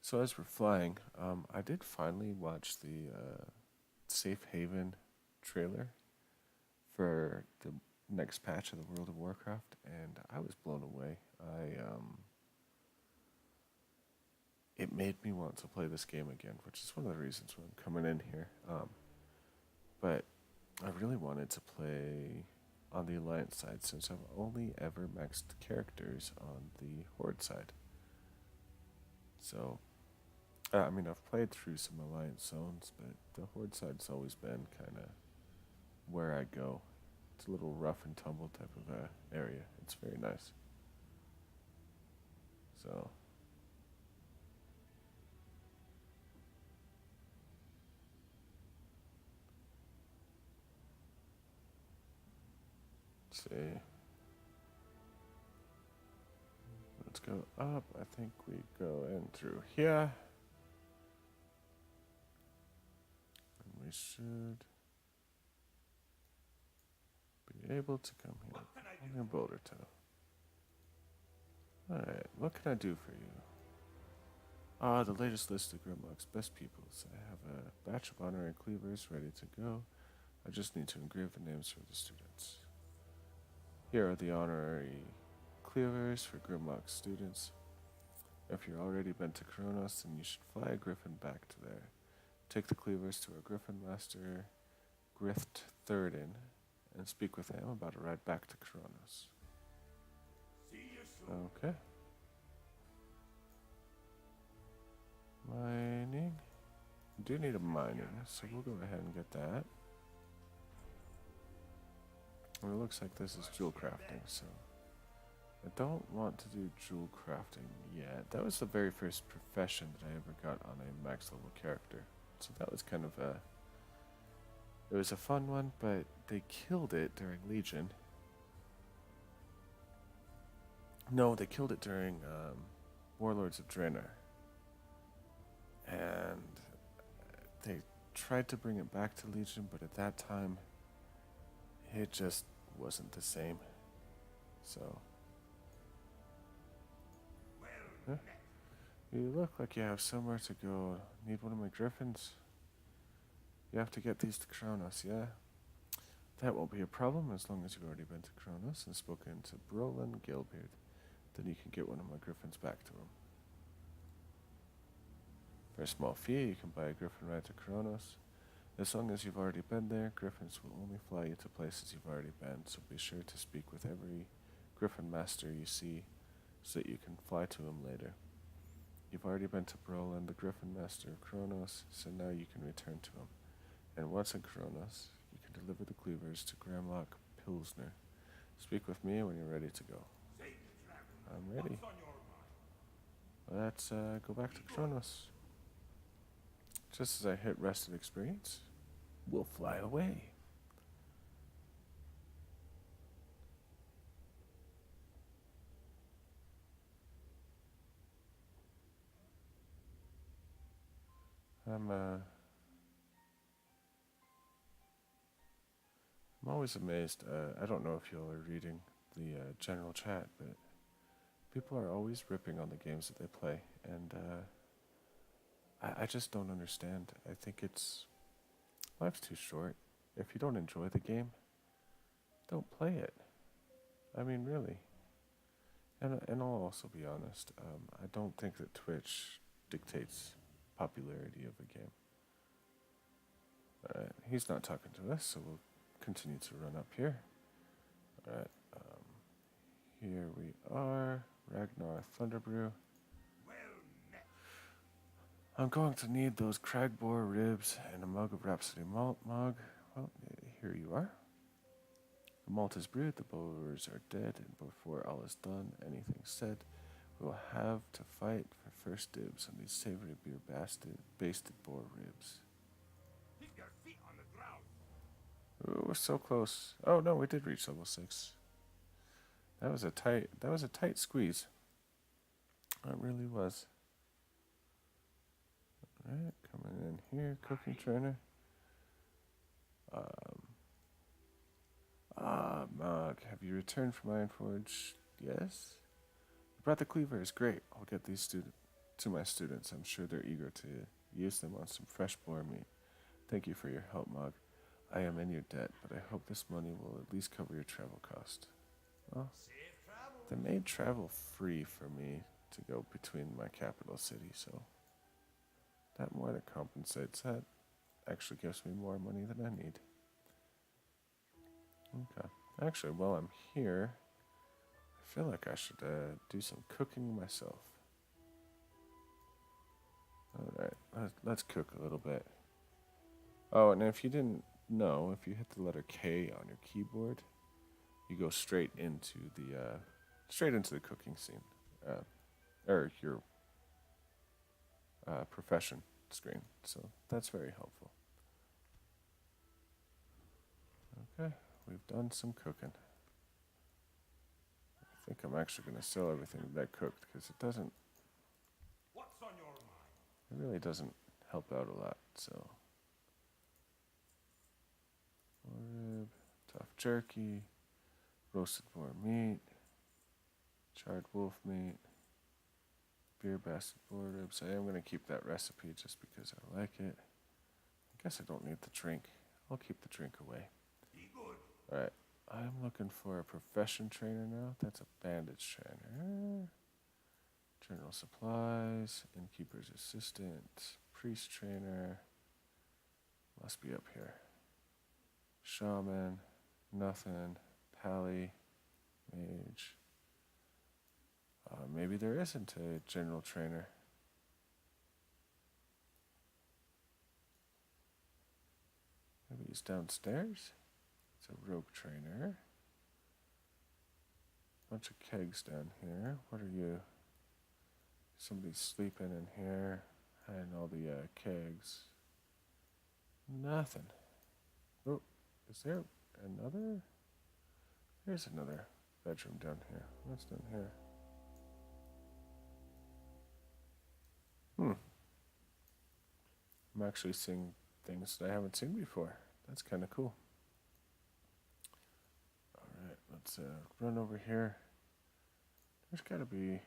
So as we're flying, I did finally watch the Safe Haven trailer for the next patch of the World of Warcraft, and I was blown away. It made me want to play this game again, which is one of the reasons why I'm coming in here. But I really wanted to play on the Alliance side since I've only ever maxed characters on the Horde side. So, I mean, I've played through some Alliance zones, but the Horde side's always been kind of where I go. It's a little rough and tumble type of area. It's very nice. So, let's see. Let's go up. I think we go in through here. And we should be able to come here on your Bouldertoe. Alright, what can I do for you? Ah, the latest list of Grimlock's best peoples. I have a batch of honorary cleavers ready to go. I just need to engrave the names for the students. Here are the honorary cleavers for Grimlock's students. If you've already been to Kronos, then you should fly a griffin back to there. Take the cleavers to our griffin master, Grift Thirdin, and speak with him about a ride back to Kronos. Okay. Mining. We do need a mining, so we'll go ahead and get that. And it looks like this is jewel crafting, so I don't want to do jewel crafting yet. That was the very first profession that I ever got on a max level character. So that was kind of it was a fun one, but they killed it during Legion. No, they killed it during Warlords of Draenor. And they tried to bring it back to Legion, but at that time, it just wasn't the same. So, yeah. You look like you have somewhere to go. Need one of my griffins? You have to get these to Kronos, yeah? That won't be a problem as long as you've already been to Kronos and spoken to Brolin Gilbeard. Then you can get one of my griffins back to him. For a small fee, you can buy a griffin ride to Kronos. As long as you've already been there, griffins will only fly you to places you've already been, so be sure to speak with every griffin master you see so that you can fly to him later. You've already been to Brolin, the Griffin Master of Kronos, so now you can return to him. And once in Kronos, you can deliver the cleavers to Gramlock Pilsner. Speak with me when you're ready to go. Say, traveler, I'm ready. what's on your mind? Let's go back to Kronos. Just as I hit rest and experience, we'll fly away. I'm always amazed. I don't know if y'all are reading the general chat, but people are always ripping on the games that they play, and I just don't understand. I think life's too short. If you don't enjoy the game, don't play it. I mean, really. And I'll also be honest. I don't think that Twitch dictates popularity of a game. Alright, he's not talking to us, so we'll continue to run up here. Alright, here we are. Ragnar Thunderbrew. Well met. I'm going to need those cragboar ribs and a mug of Rhapsody malt mug. Well, here you are. The malt is brewed, the boars are dead, and before all is done, anything said, we will have to fight for first dibs on these savory beer basted boar ribs. Keep your feet on the ground. Ooh, we're so close. Oh no, we did reach level 6. That was a tight squeeze. It really was. Alright, coming in here, cooking trainer. Mog, have you returned from Ironforge? Yes. You brought the cleavers, great. I'll get these to my students. I'm sure they're eager to use them on some fresh boar meat. Thank you for your help, Mog. I am in your debt, but I hope this money will at least cover your travel cost. Well, Safe travel. they made travel free for me to go between my capital city, so that more than compensates. That actually gives me more money than I need. Okay. Actually, while I'm here, I feel like I should do some cooking myself. Alright, let's cook a little bit. Oh, and if you didn't know, if you hit the letter K on your keyboard, you go straight into the cooking scene, or your profession screen. So that's very helpful. Okay, we've done some cooking. I think I'm actually going to sell everything that I cooked because it What's on your mind? it really doesn't help out a lot. So, rib, tough jerky, roasted boar meat, charred wolf meat, beer basket boar ribs. I am going to keep that recipe just because I like it. I guess I don't need the drink. I'll keep the drink away. Be good. Alright, I'm looking for a profession trainer now. That's a bandage trainer. General supplies, innkeeper's assistant, priest trainer. Must be up here. Shaman, nothing. Pally, mage. Maybe there isn't a general trainer. Maybe he's downstairs? It's a rogue trainer. Bunch of kegs down here. What are you? Somebody's sleeping in here, hiding all the kegs. Nothing. Oh, is there another? There's another bedroom down here. What's down here? I'm actually seeing things that I haven't seen before. That's kind of cool. Alright, let's run over here. There's got to be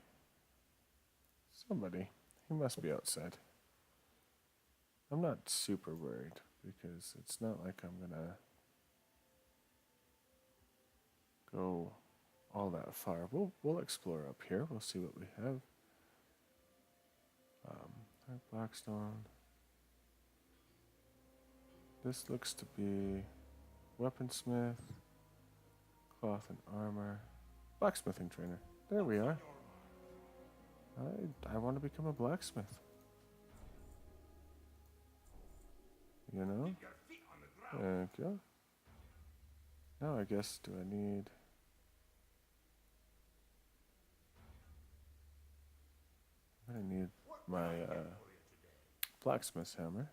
somebody. He must be outside. I'm not super worried because it's not like I'm gonna go all that far. We'll explore up here. We'll see what we have. Blackstone. This looks to be weaponsmith, cloth and armor, blacksmithing trainer. There we are. I want to become a blacksmith. You know? Keep your feet on the ground. Thank you. Now I guess, do I need... I'm gonna need What my can I get for you today? blacksmith's hammer.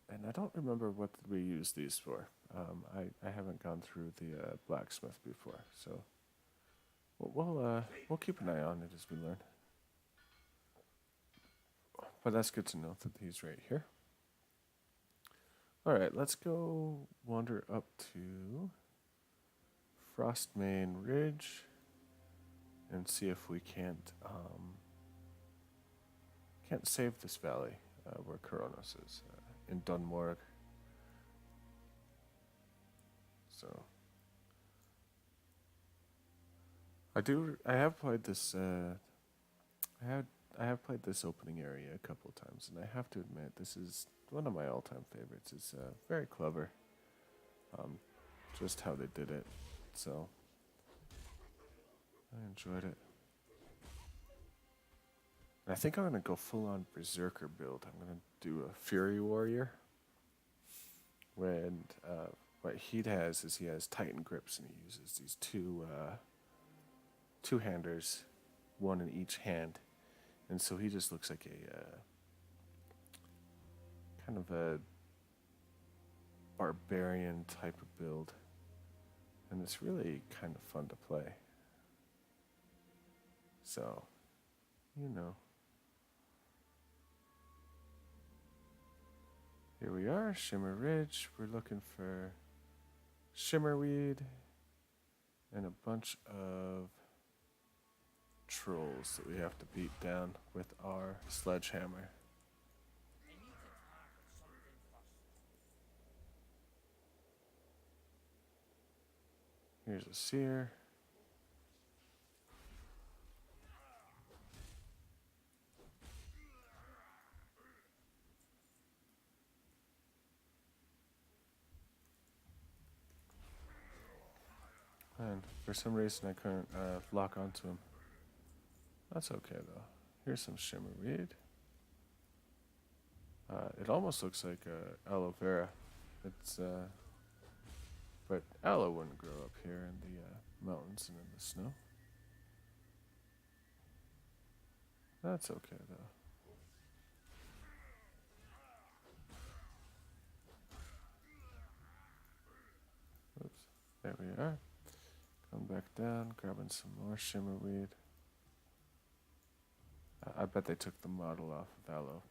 And I don't remember what we use these for. I haven't gone through the blacksmith before, so we'll keep an eye on it as we learn. But that's good to know that he's right here. All right, let's go wander up to Frostmane Ridge and see if we can't save this valley where Coronos is in Dunmorg. So I have played this. I have played this opening area a couple of times, and I have to admit this is one of my all-time favorites. It's very clever, just how they did it. So I enjoyed it. And I think I'm gonna go full-on berserker build. I'm gonna do a Fury Warrior. When what he has is he has Titan grips, and he uses these two-handers, one in each hand, and so he just looks like a kind of a barbarian type of build, and it's really kind of fun to play. So, you know. Here we are, Shimmer Ridge. We're looking for Shimmerweed and a bunch of trolls that we have to beat down with our sledgehammer. Here's a seer. And for some reason I couldn't lock onto him. That's okay though. Here's some Shimmerweed. It almost looks like aloe vera. It's but aloe wouldn't grow up here in the mountains and in the snow. That's okay though. Oops, there we are. Come back down, grabbing some more Shimmerweed. I bet they took the model off of aloe.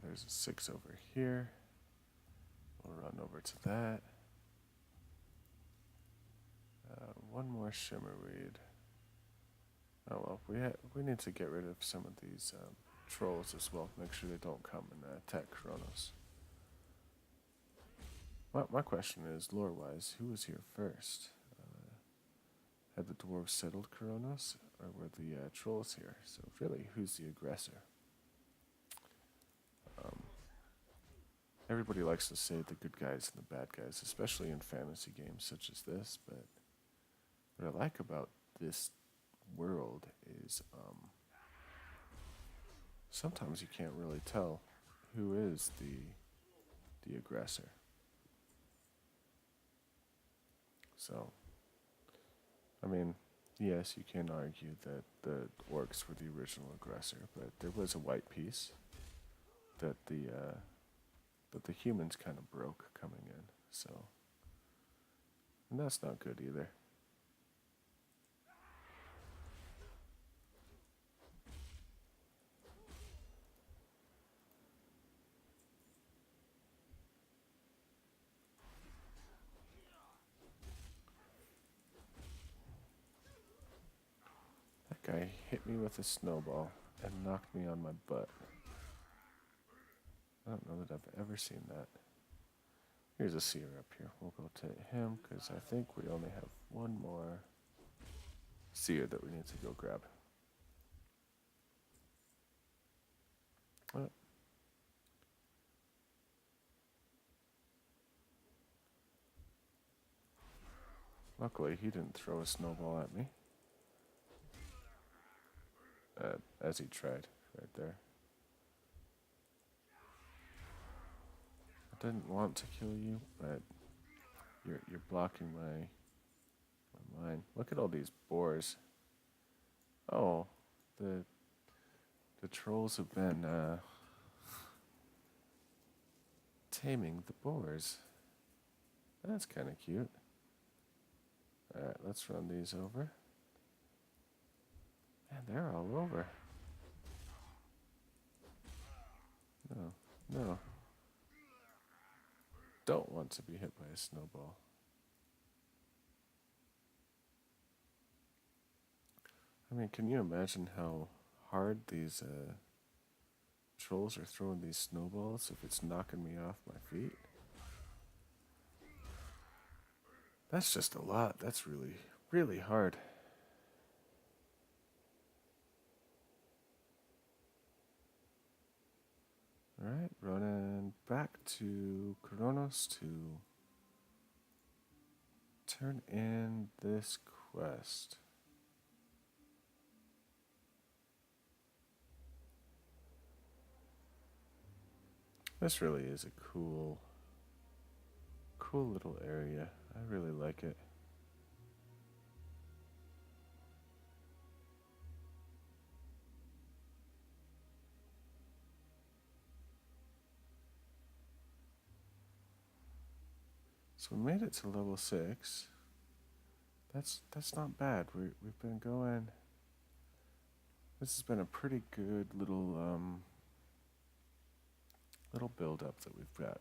There's a 6 over here. We'll run over to that. One more Shimmerweed. Oh well, we need to get rid of some of these trolls as well. Make sure they don't come and attack Kronos. My question is, lore-wise, who was here first? Had the dwarves settled Kronos, or were the trolls here? So really, who's the aggressor? Everybody likes to say the good guys and the bad guys, especially in fantasy games such as this, but what I like about this world is sometimes you can't really tell who is the aggressor. So, I mean, yes, you can argue that the orcs were the original aggressor, but there was a white piece that the humans kind of broke coming in. So, and that's not good either. That guy hit me with a snowball and knocked me on my butt. I don't know that I've ever seen that. Here's a seer up here. We'll go to him because I think we only have one more seer that we need to go grab. Luckily, he didn't throw a snowball at me. As he tried, right there. I didn't want to kill you, but you're blocking my mind. Look at all these boars. Oh, the trolls have been taming the boars. That's kind of cute. Alright, let's run these over. Man, they're all over. No, no. Don't want to be hit by a snowball. I mean, can you imagine how hard these trolls are throwing these snowballs if it's knocking me off my feet? That's just a lot. That's really, really hard. Alright, running back to Kronos to turn in this quest. This really is a cool little area. I really like it. So we made it to level 6. That's not bad. We've been going. This has been a pretty good little build up that we've got.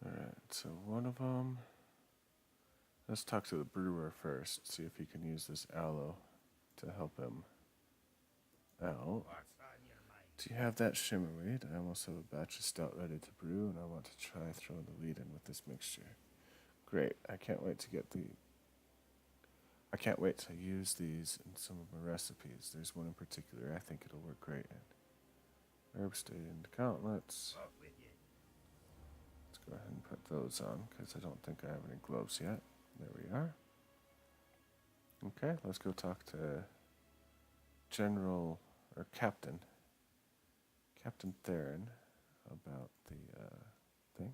All right. So one of them. Let's talk to the brewer first. See if he can use this aloe to help him out. What's on your mind? Do you have that shimmer wheat? I almost have a batch of stout ready to brew, and I want to try throwing the wheat in with this mixture. Great! I can't wait to use these in some of my recipes. There's one in particular I think it'll work great in. Herb stained gauntlets. Walk with you. Let's go ahead and put those on because I don't think I have any gloves yet. There we are. Okay, let's go talk to Captain Theron about the thing.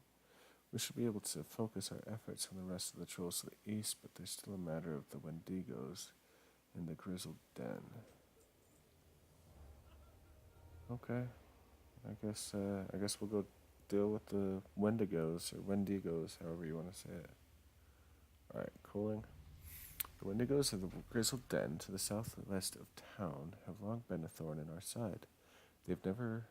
We should be able to focus our efforts on the rest of the trolls to the east, but there's still a matter of the Wendigos in the Grizzled Den. Okay, I guess we'll go deal with the Wendigos, however you want to say it. Alright, cooling. The Wendigos of the Grizzled Den to the southwest of town have long been a thorn in our side. They're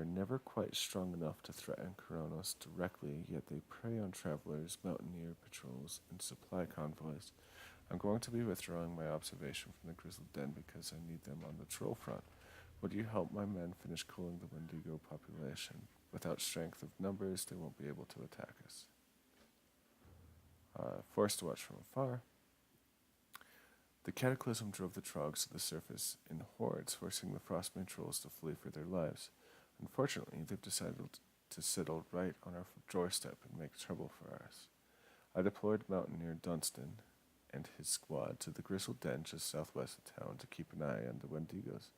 never quite strong enough to threaten Kronos directly, yet they prey on travelers, mountaineer patrols, and supply convoys. I'm going to be withdrawing my observation from the Grizzled Den because I need them on the troll front. Would you help my men finish cooling the Wendigo population? Without strength of numbers, they won't be able to attack us. Forced to watch from afar. The cataclysm drove the trogs to the surface in hordes, forcing the frostbane trolls to flee for their lives. Unfortunately, they've decided to settle right on our doorstep and make trouble for us. I deployed Mountaineer Dunstan and his squad to the Grizzled Den just southwest of town to keep an eye on the Wendigos.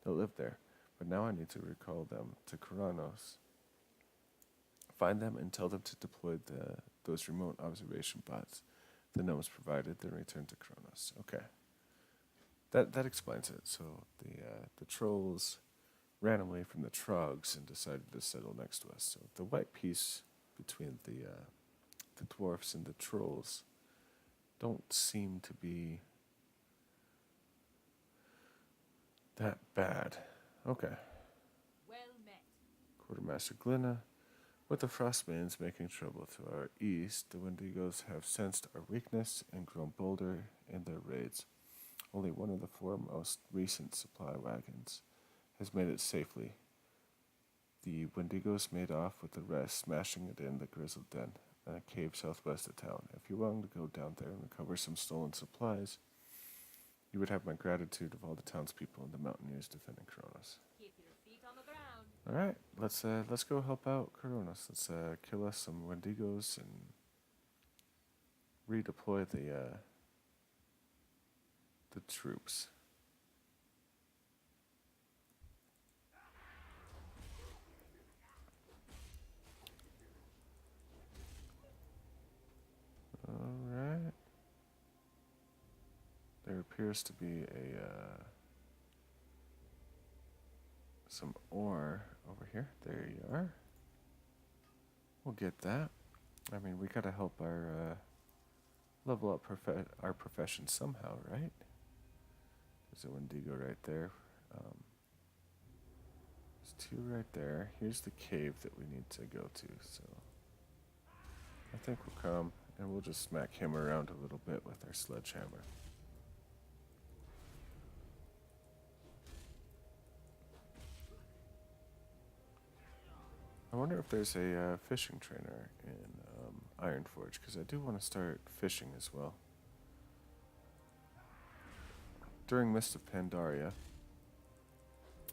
They'll live there, but now I need to recall them to Kronos. Find them and tell them to deploy those remote observation bots the gnomes provided, then return to Kronos. Okay. That explains it. So the trolls ran away from the trogs and decided to settle next to us. So the white piece between the dwarfs and the trolls don't seem to be that bad. Okay. Well met. Quartermaster Glenna. With the frostbanes making trouble to our east, the Wendigos have sensed our weakness and grown bolder in their raids. Only one of the 4 most recent supply wagons has made it safely. The Wendigos made off with the rest, smashing it in the Grizzled Den, a cave southwest of town. If you're willing to go down there and recover some stolen supplies, you would have my gratitude of all the townspeople and the mountaineers defending Kronos. Keep your feet on the ground. All right, let's go help out Kronos. Let's kill us some Wendigos and redeploy the troops. All right. There appears to be some ore over here. There you are. We'll get that. I mean, we gotta help our level up our profession somehow, right? There's a Wendigo right there. There's two right there. Here's the cave that we need to go to. So I think we'll come and we'll just smack him around a little bit with our sledgehammer. I wonder if there's a fishing trainer in Ironforge, because I do want to start fishing as well. During Mist of Pandaria,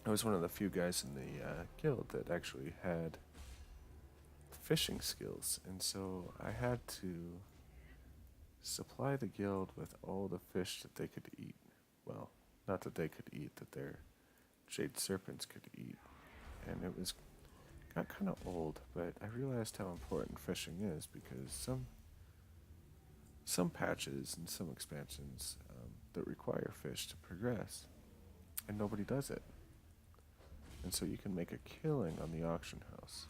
I was one of the few guys in the guild that actually had fishing skills, and so I had to supply the guild with all the fish that they could eat. Well, not that they could eat, that their jade serpents could eat. And it got kind of old, but I realized how important fishing is, because some patches and some expansions that require fish to progress, and nobody does it. And so you can make a killing on the auction house.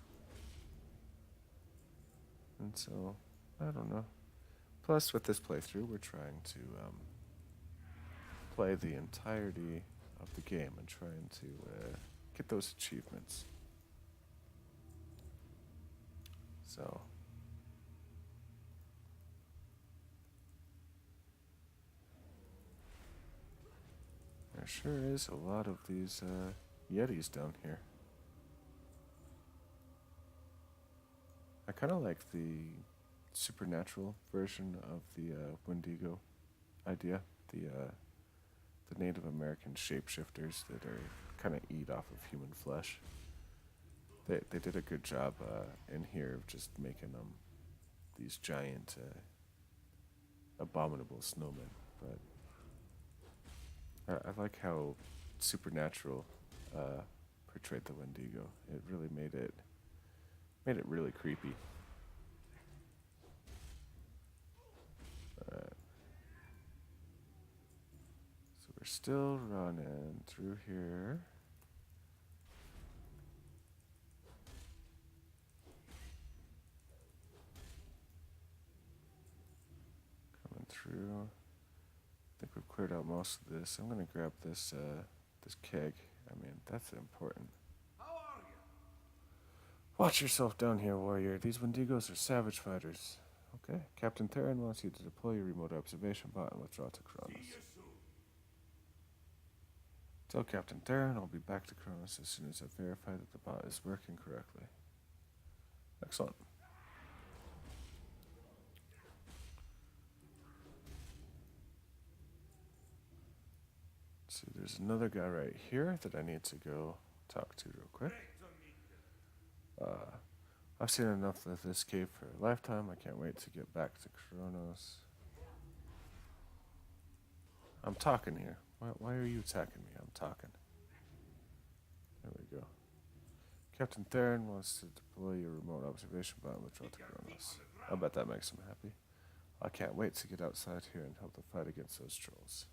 And so, I don't know. Plus, with this playthrough, we're trying to play the entirety of the game and trying to get those achievements. So, there sure is a lot of these Yetis down here. I kind of like the supernatural version of the Wendigo idea. The Native American shapeshifters that are kind of eat off of human flesh. They did a good job in here of just making them these giant, abominable snowmen. But I like how supernatural portrayed the Wendigo. It really made it really creepy. So we're still running through here. Coming through. I think we've cleared out most of this. I'm gonna grab this this keg. I mean, that's important. How are you? Watch yourself down here, warrior. These Wendigos are savage fighters. Okay, Captain Theron wants you to deploy your remote observation bot and withdraw to See Kronos. you soon. Tell Captain Theron I'll be back to Kronos as soon as I verify that the bot is working correctly. Excellent. See, there's another guy right here that I need to go talk to real quick. Great to meet you. I've seen enough of this cave for a lifetime. I can't wait to get back to Kronos. I'm talking here. Why are you attacking me? I'm talking. There we go. Captain Theron wants to deploy your remote observation bot and withdraw to Kronos. I bet that makes him happy. I can't wait to get outside here and help the fight against those trolls.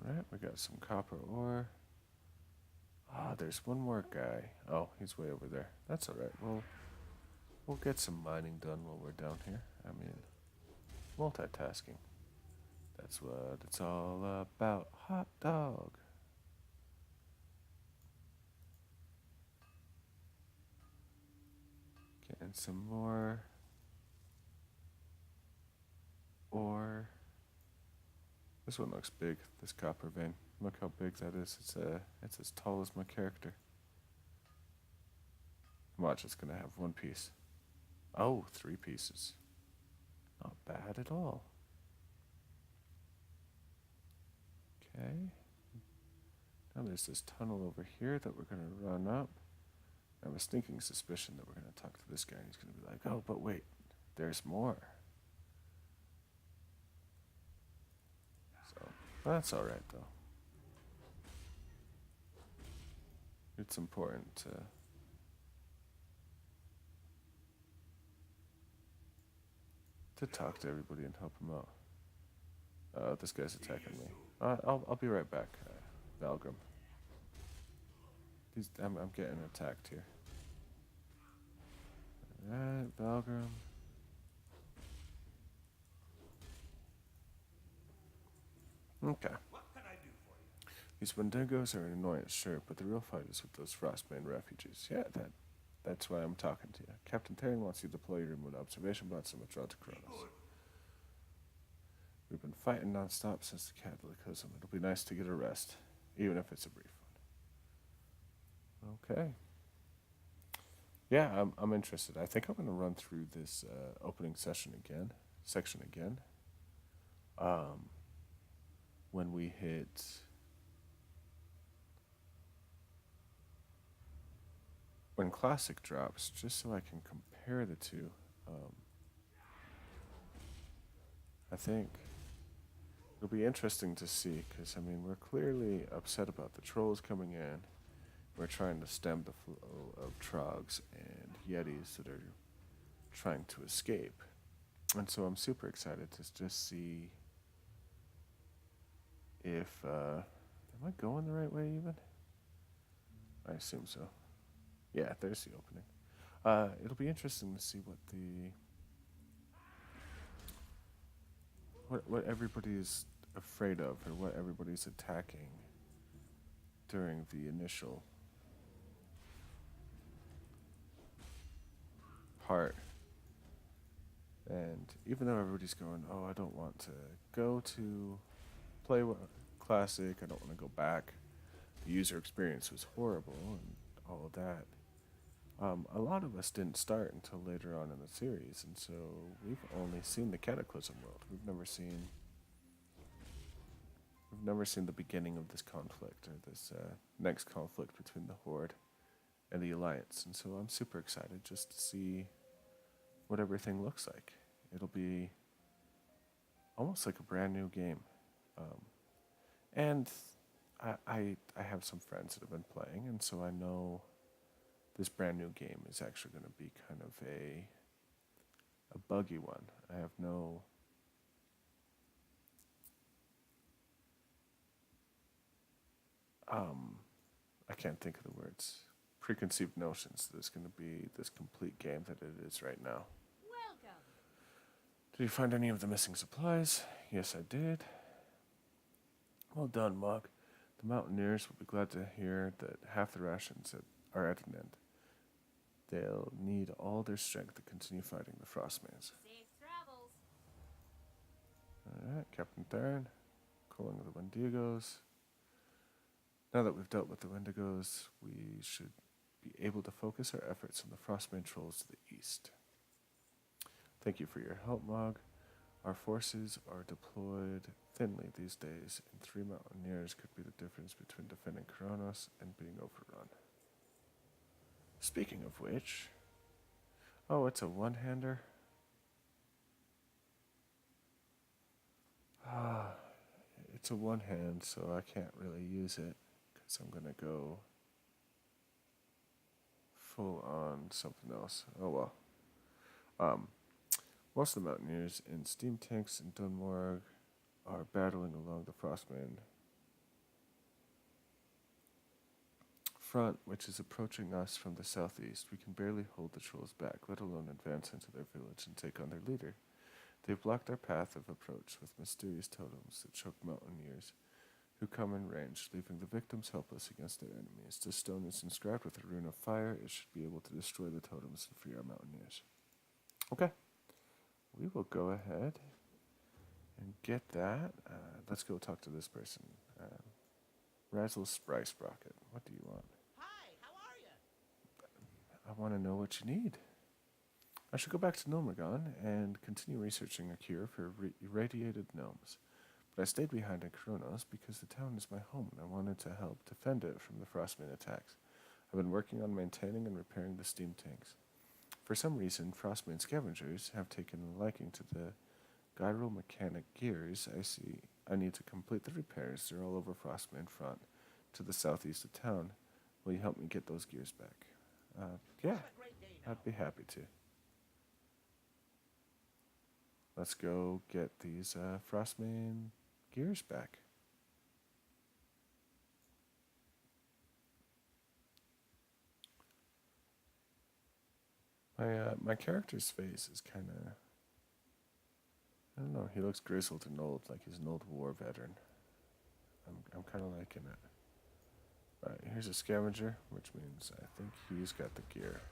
Alright, we got some copper ore. Ah, there's one more guy. Oh, he's way over there. That's alright. We'll get some mining done while we're down here. I mean, multitasking. That's what it's all about. Hot dog. Getting some more ore. This one looks big, this copper vein. Look how big that is. It's as tall as my character. Watch, it's gonna have one piece. Oh, 3 pieces. Not bad at all. Okay. Now there's this tunnel over here that we're going to run up. I have a stinking suspicion that we're going to talk to this guy and he's going to be like, oh, but wait, there's more. So, that's alright though. It's important to talk to everybody and help them out. This guy's attacking me. I'll be right back, Valgrim. I'm getting attacked here. Alright, Valgrim. Okay. What can I do for you? These Wendigos are an annoyance, sure, but the real fight is with those Frostbane refugees. Yeah, that's why I'm talking to you. Captain Terran wants you to deploy your remote observation bots and withdraw to Kronos. Good. We've been fighting non-stop since the Cataclysm. It'll be nice to get a rest, even if it's a brief one. Okay. Yeah, I'm interested. I think I'm going to run through this opening section again. When we hit when Classic drops, just so I can compare the two. I think it'll be interesting to see, because I mean, we're clearly upset about the trolls coming in. We're trying to stem the flow of trogs and yetis that are trying to escape. And so I'm super excited to just see if am I going the right way even? I assume so. Yeah, there's the opening. It'll be interesting to see what everybody's afraid of, or what everybody's attacking during the initial part. And even though everybody's going, oh, I don't want to go to play Classic, I don't want to go back, the user experience was horrible and all of that. A lot of us didn't start until later on in the series, and so we've only seen the Cataclysm world. We've never seen the beginning of this conflict, or this next conflict between the Horde and the Alliance. And so I'm super excited just to see what everything looks like. It'll be almost like a brand new game. And I have some friends that have been playing, and so I know this brand new game is actually going to be kind of a buggy one. I have no I can't think of the words. Preconceived notions that it's going to be this complete game that it is right now. Welcome. Did you find any of the missing supplies? Yes, I did. Well done, Mog. The Mountaineers will be glad to hear that half the rations are at an end. They'll need all their strength to continue fighting the Frostmanes. Safe travels. Alright, Captain Theron, calling the Wendigos. Now that we've dealt with the Wendigos, we should be able to focus our efforts on the Frostbane trolls to the east. Thank you for your help, Mog. Our forces are deployed thinly these days, and 3 Mountaineers could be the difference between defending Kronos and being overrun. Speaking of which, oh, it's a one-hander. It's a one-hand, so I can't really use it, because I'm going to go full on something else. Oh well. Most of the Mountaineers in steam tanks in Dunmorg are battling along the Frostbane front, which is approaching us from the southeast. We can barely hold the trolls back, let alone advance into their village and take on their leader. They've blocked our path of approach with mysterious totems that choke Mountaineers who come in range, leaving the victims helpless against their enemies. This stone is inscribed with a rune of fire. It should be able to destroy the totems and free our Mountaineers. Okay. We will go ahead and get that. Let's go talk to this person. Razzle Spry Sprocket. What do you want? Hi, how are you? I want to know what you need. I should go back to Nomagon and continue researching a cure for irradiated gnomes. But I stayed behind in Kronos because the town is my home and I wanted to help defend it from the Frostmane attacks. I've been working on maintaining and repairing the steam tanks. For some reason, Frostmane scavengers have taken a liking to the gyromechanic gears. I need to complete the repairs. They're all over Frostmane front to the southeast of town. Will you help me get those gears back? Yeah, I'd be happy to. Let's go get these Frostmane gears back. My character's face is kind of, I don't know, he looks grizzled and old, like he's an old war veteran. I'm kind of liking it. Right, here's a scavenger, which means I think he's got the gear.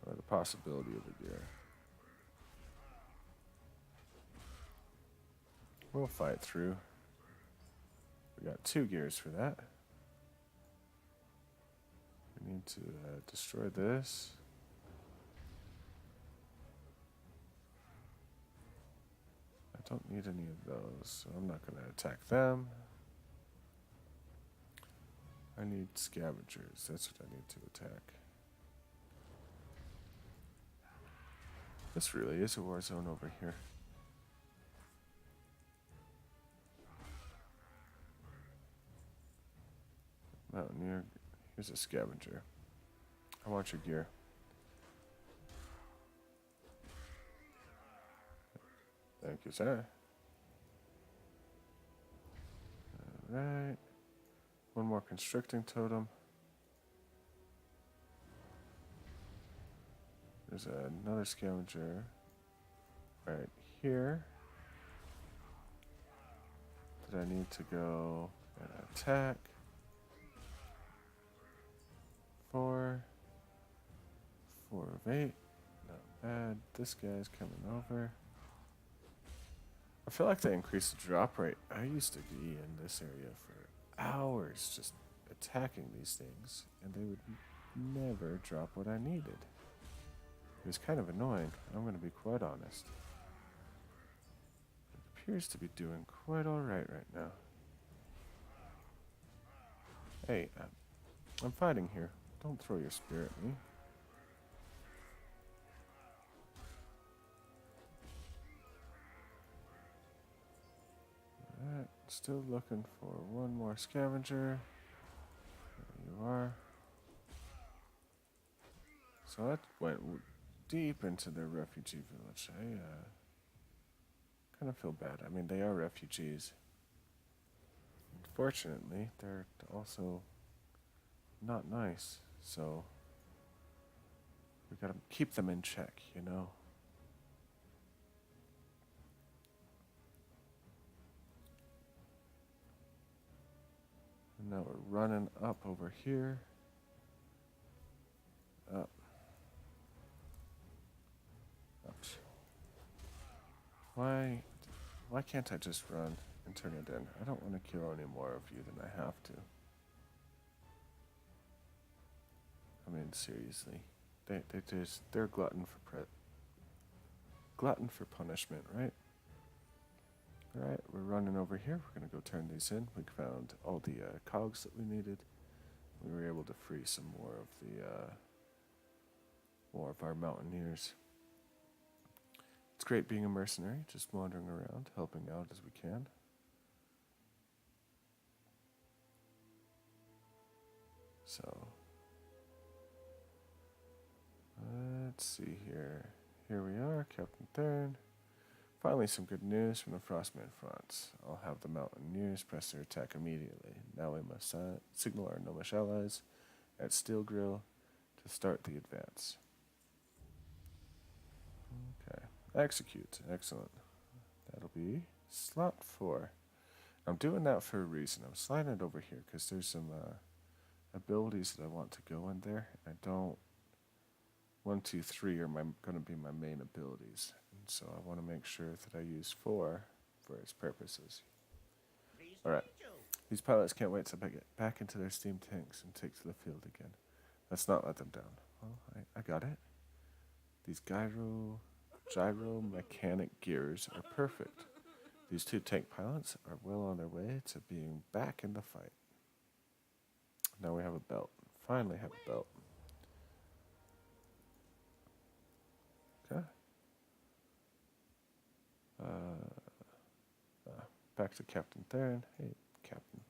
Or the possibility of the gear. We'll fight through. We got 2 gears for that. We need to destroy this. I don't need any of those, so I'm not going to attack them. I need scavengers. That's what I need to attack. This really is a war zone over here. Mountaineer. Here's a scavenger. I want your gear. Thank you, sir. Alright. One more constricting totem. There's another scavenger right here that I need to go and attack. 4 of 8. Not bad. This guy's coming over. I feel like they increased the drop rate. I used to be in this area for hours just attacking these things, and they would never drop what I needed. It was kind of annoying, I'm going to be quite honest. It appears to be doing quite alright right now. Hey, I'm fighting here. Don't throw your spear at me. Alright, still looking for one more scavenger. There you are. So that went deep into their refugee village. I kind of feel bad. I mean, they are refugees. Unfortunately, they're also not nice. So we gotta keep them in check, you know? And now we're running up over here. Up. Ouch. Why can't I just run and turn it in? I don't want to kill any more of you than I have to. I mean, seriously. They're glutton for punishment, right? Alright, we're running over here. We're gonna go turn these in. We found all the cogs that we needed. We were able to free some more of our mountaineers. It's great being a mercenary, just wandering around, helping out as we can. So, let's see here. Here we are, Captain Thurn. Finally, some good news from the Frostmane front. I'll have the Mountaineers press their attack immediately. Now we must signal our Gnomish allies at Steel Grill to start the advance. Okay, execute. Excellent. That'll be slot 4. I'm doing that for a reason. I'm sliding it over here because there's some abilities that I want to go in there. I don't. 1, 2, 3 are going to be my main abilities. And so I want to make sure that I use 4 for its purposes. Alright. These pilots can't wait to get back into their steam tanks and take to the field again. Let's not let them down. I got it. These gyro mechanic gears are perfect. These two tank pilots are well on their way to being back in the fight. Now we have a belt. Finally have a belt. Okay. Back to Captain Theron. Hey, Captain.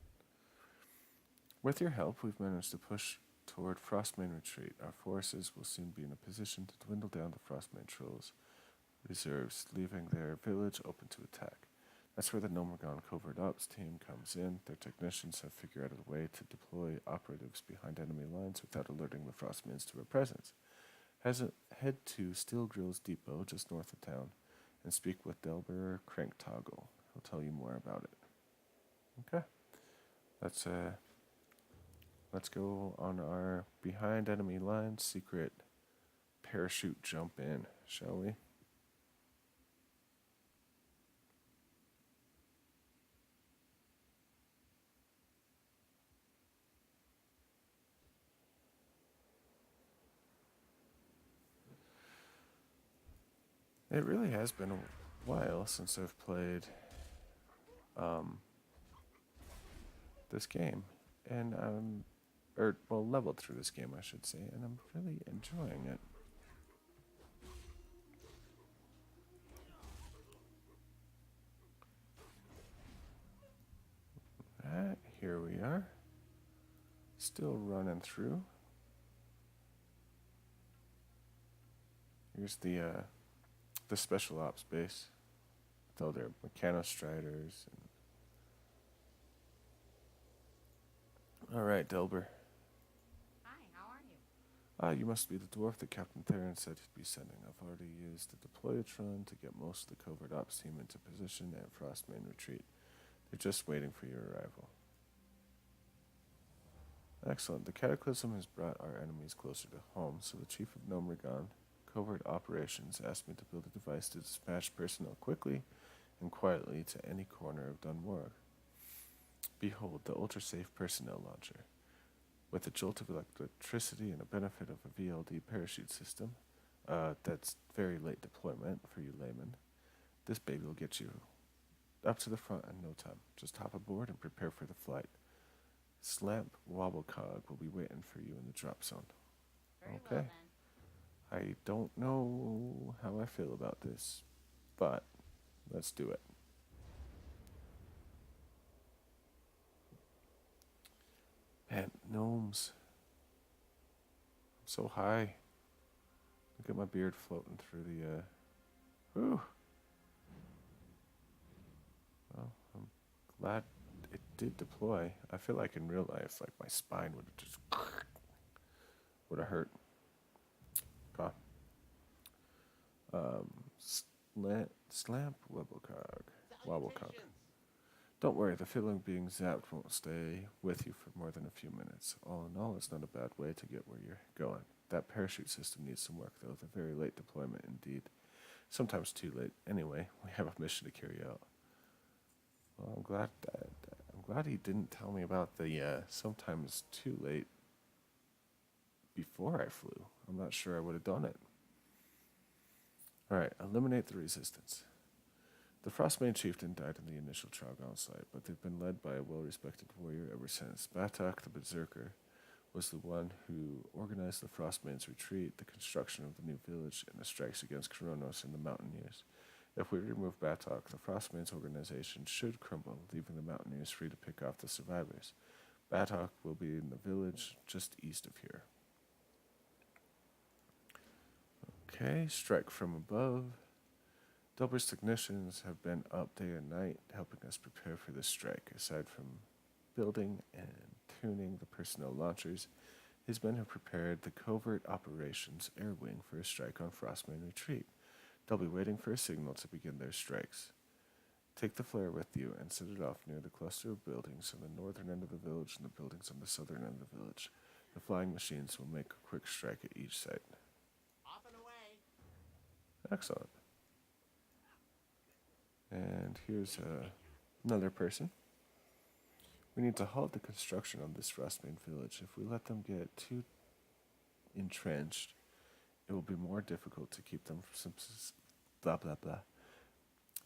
With your help, we've managed to push toward Frostmane Retreat. Our forces will soon be in a position to dwindle down the Frostmane Trolls' reserves, leaving their village open to attack. That's where the Nomergon Covert Ops team comes in. Their technicians have figured out a way to deploy operatives behind enemy lines without alerting the Frostmanes to our presence. Head to Steel Grill's depot just north of town and speak with Delbur Cranktoggle. He'll tell you more about it. Okay. Let's go on our behind enemy lines secret parachute jump in, shall we? It really has been a while since I've played this game, and leveled through this game, I should say, and I'm really enjoying it. Here we are, still running through. Here's the special ops base with all their mechanostriders. All right, Delbur. Hi, how are you? You must be the dwarf that Captain Theron said he'd be sending. I've already used the deployatron to get most of the covert ops team into position at Frostmane Retreat. They're just waiting for your arrival. Excellent. The Cataclysm has brought our enemies closer to home, so the Chief of Nomergon Covert Operations asked me to build a device to dispatch personnel quickly and quietly to any corner of Dunmore. Behold, the ultra-safe personnel launcher. With a jolt of electricity and a benefit of a VLD parachute system, that's very late deployment for you laymen, this baby will get you up to the front in no time. Just hop aboard and prepare for the flight. Slamp Wobblecog will be waiting for you in the drop zone. Very Okay. well then. I don't know how I feel about this, but let's do it. Man, gnomes. I'm so high. Look at my beard floating through the, whew. Well, I'm glad it did deploy. I feel like in real life, like my spine would have just, would have hurt. God. Slamp Wobblecog. Don't worry, the feeling being zapped won't stay with you for more than a few minutes. All in all, it's not a bad way to get where you're going. That parachute system needs some work, though. The very late deployment, indeed. Sometimes too late. Anyway, we have a mission to carry out. Well, I'm glad he didn't tell me about the sometimes too late before I flew. I'm not sure I would have done it. Alright, eliminate the resistance. The Frostmane chieftain died in the initial Troggon site, but they've been led by a well-respected warrior ever since. Batak the Berserker was the one who organized the Frostmane's retreat, the construction of the new village, and the strikes against Kronos and the Mountaineers. If we remove Batak, the Frostmane's organization should crumble, leaving the Mountaineers free to pick off the survivors. Batak will be in the village just east of here. Okay, strike from above. Delbur's technicians have been up day and night helping us prepare for this strike. Aside from building and tuning the personnel launchers, his men have prepared the covert operations air wing for a strike on Frostmane Retreat. They'll be waiting for a signal to begin their strikes. Take the flare with you and set it off near the cluster of buildings on the northern end of the village and the buildings on the southern end of the village. The flying machines will make a quick strike at each site. Off and away. Excellent. And here's another person. We need to halt the construction of this Frostmane village. If we let them get too entrenched, it will be more difficult to keep them from blah blah blah.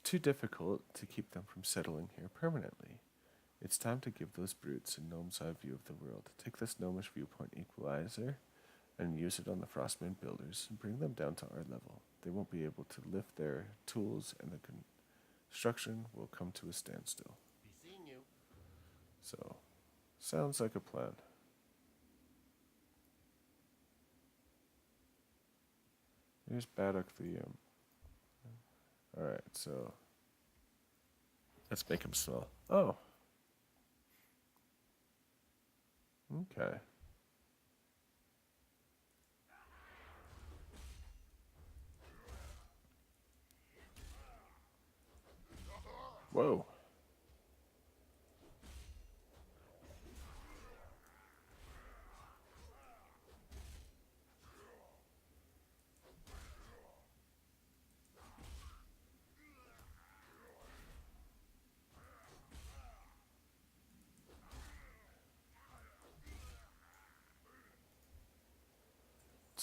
Too difficult to keep them from settling here permanently. It's time to give those brutes a gnome's eye view of the world. Take this gnomish viewpoint equalizer and use it on the Frostman builders and bring them down to our level. They won't be able to lift their tools and the construction will come to a standstill. Be seeing you. So, sounds like a plan. Here's Baddock the Alright, so let's make him smell. Oh. Okay. Whoa.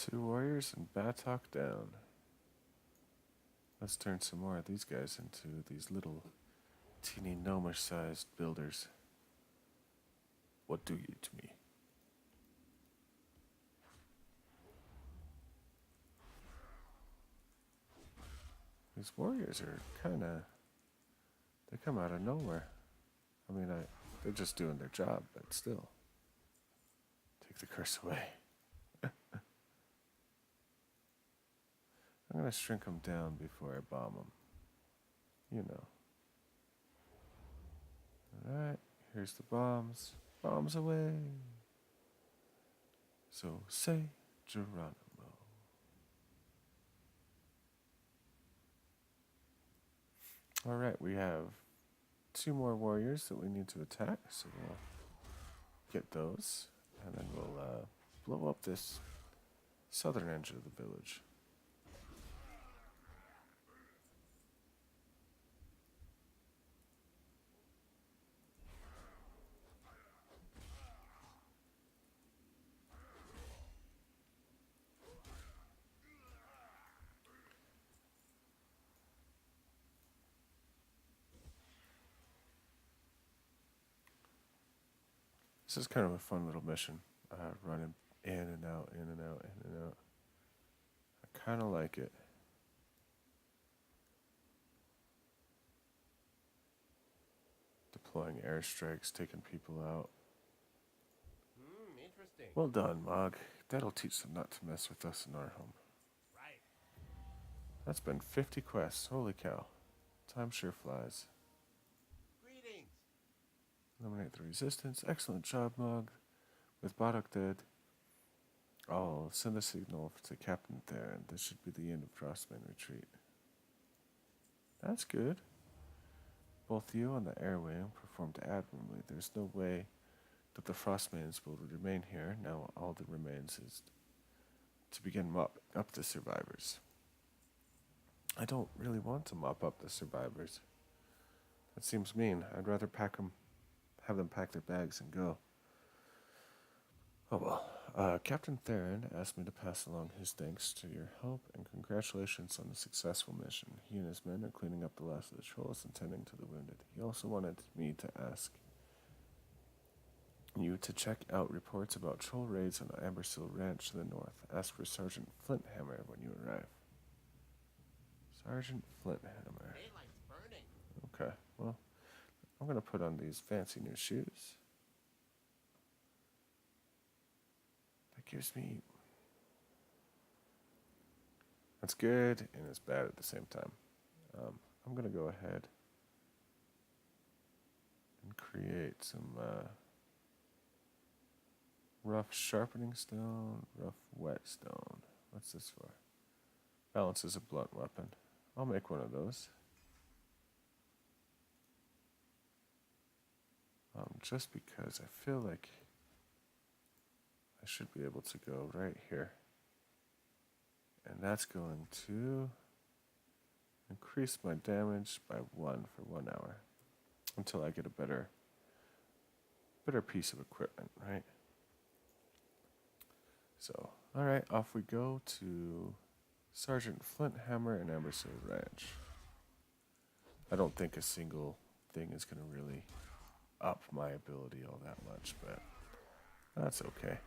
Two warriors and Batok down. Let's turn some more of these guys into these little teeny gnomish sized builders. What do you to me? These warriors are kinda, they come out of nowhere. I mean, they're just doing their job, but still. Take the curse away. I'm going to shrink them down before I bomb them. You know. Alright, here's the bombs. Bombs away. So say Geronimo. Alright, we have 2 more warriors that we need to attack, so we'll get those. And then we'll blow up this southern edge of the village. This is kind of a fun little mission, running in and out, in and out, in and out. I kind of like it. Deploying airstrikes, taking people out. Interesting. Well done, Mog. That'll teach them not to mess with us in our home. Right. That's been 50 quests. Holy cow. Time sure flies. Greetings. Eliminate the resistance. Excellent job, Mog. With Badok dead, I'll send a signal to Captain Theron. This should be the end of Frostman retreat. That's good. Both you and the air wing performed admirably. There's no way that the Frostmanes will remain here. Now all that remains is to begin mopping up the survivors. I don't really want to mop up the survivors. That seems mean. I'd rather have them pack their bags and go. Oh well. Captain Theron asked me to pass along his thanks to your help and congratulations on the successful mission. He and his men are cleaning up the last of the trolls and tending to the wounded. He also wanted me to ask you to check out reports about troll raids on Ambersill Ranch to the north. Ask for Sergeant Flinthammer when you arrive. Sergeant Flinthammer. Daylight's burning. Okay, well, I'm going to put on these fancy new shoes. That gives me... That's good and it's bad at the same time. I'm going to go ahead and create some rough sharpening stone, rough whetstone. What's this for? Balances a blunt weapon. I'll make one of those. Just because I feel like I should be able to go right here. And that's going to increase my damage by 1 for 1 hour. Until I get a better piece of equipment, right? So, Alright, off we go to Sergeant Flinthammer and Ambersail Ranch. I don't think a single thing is going to really up my ability all that much, but that's okay.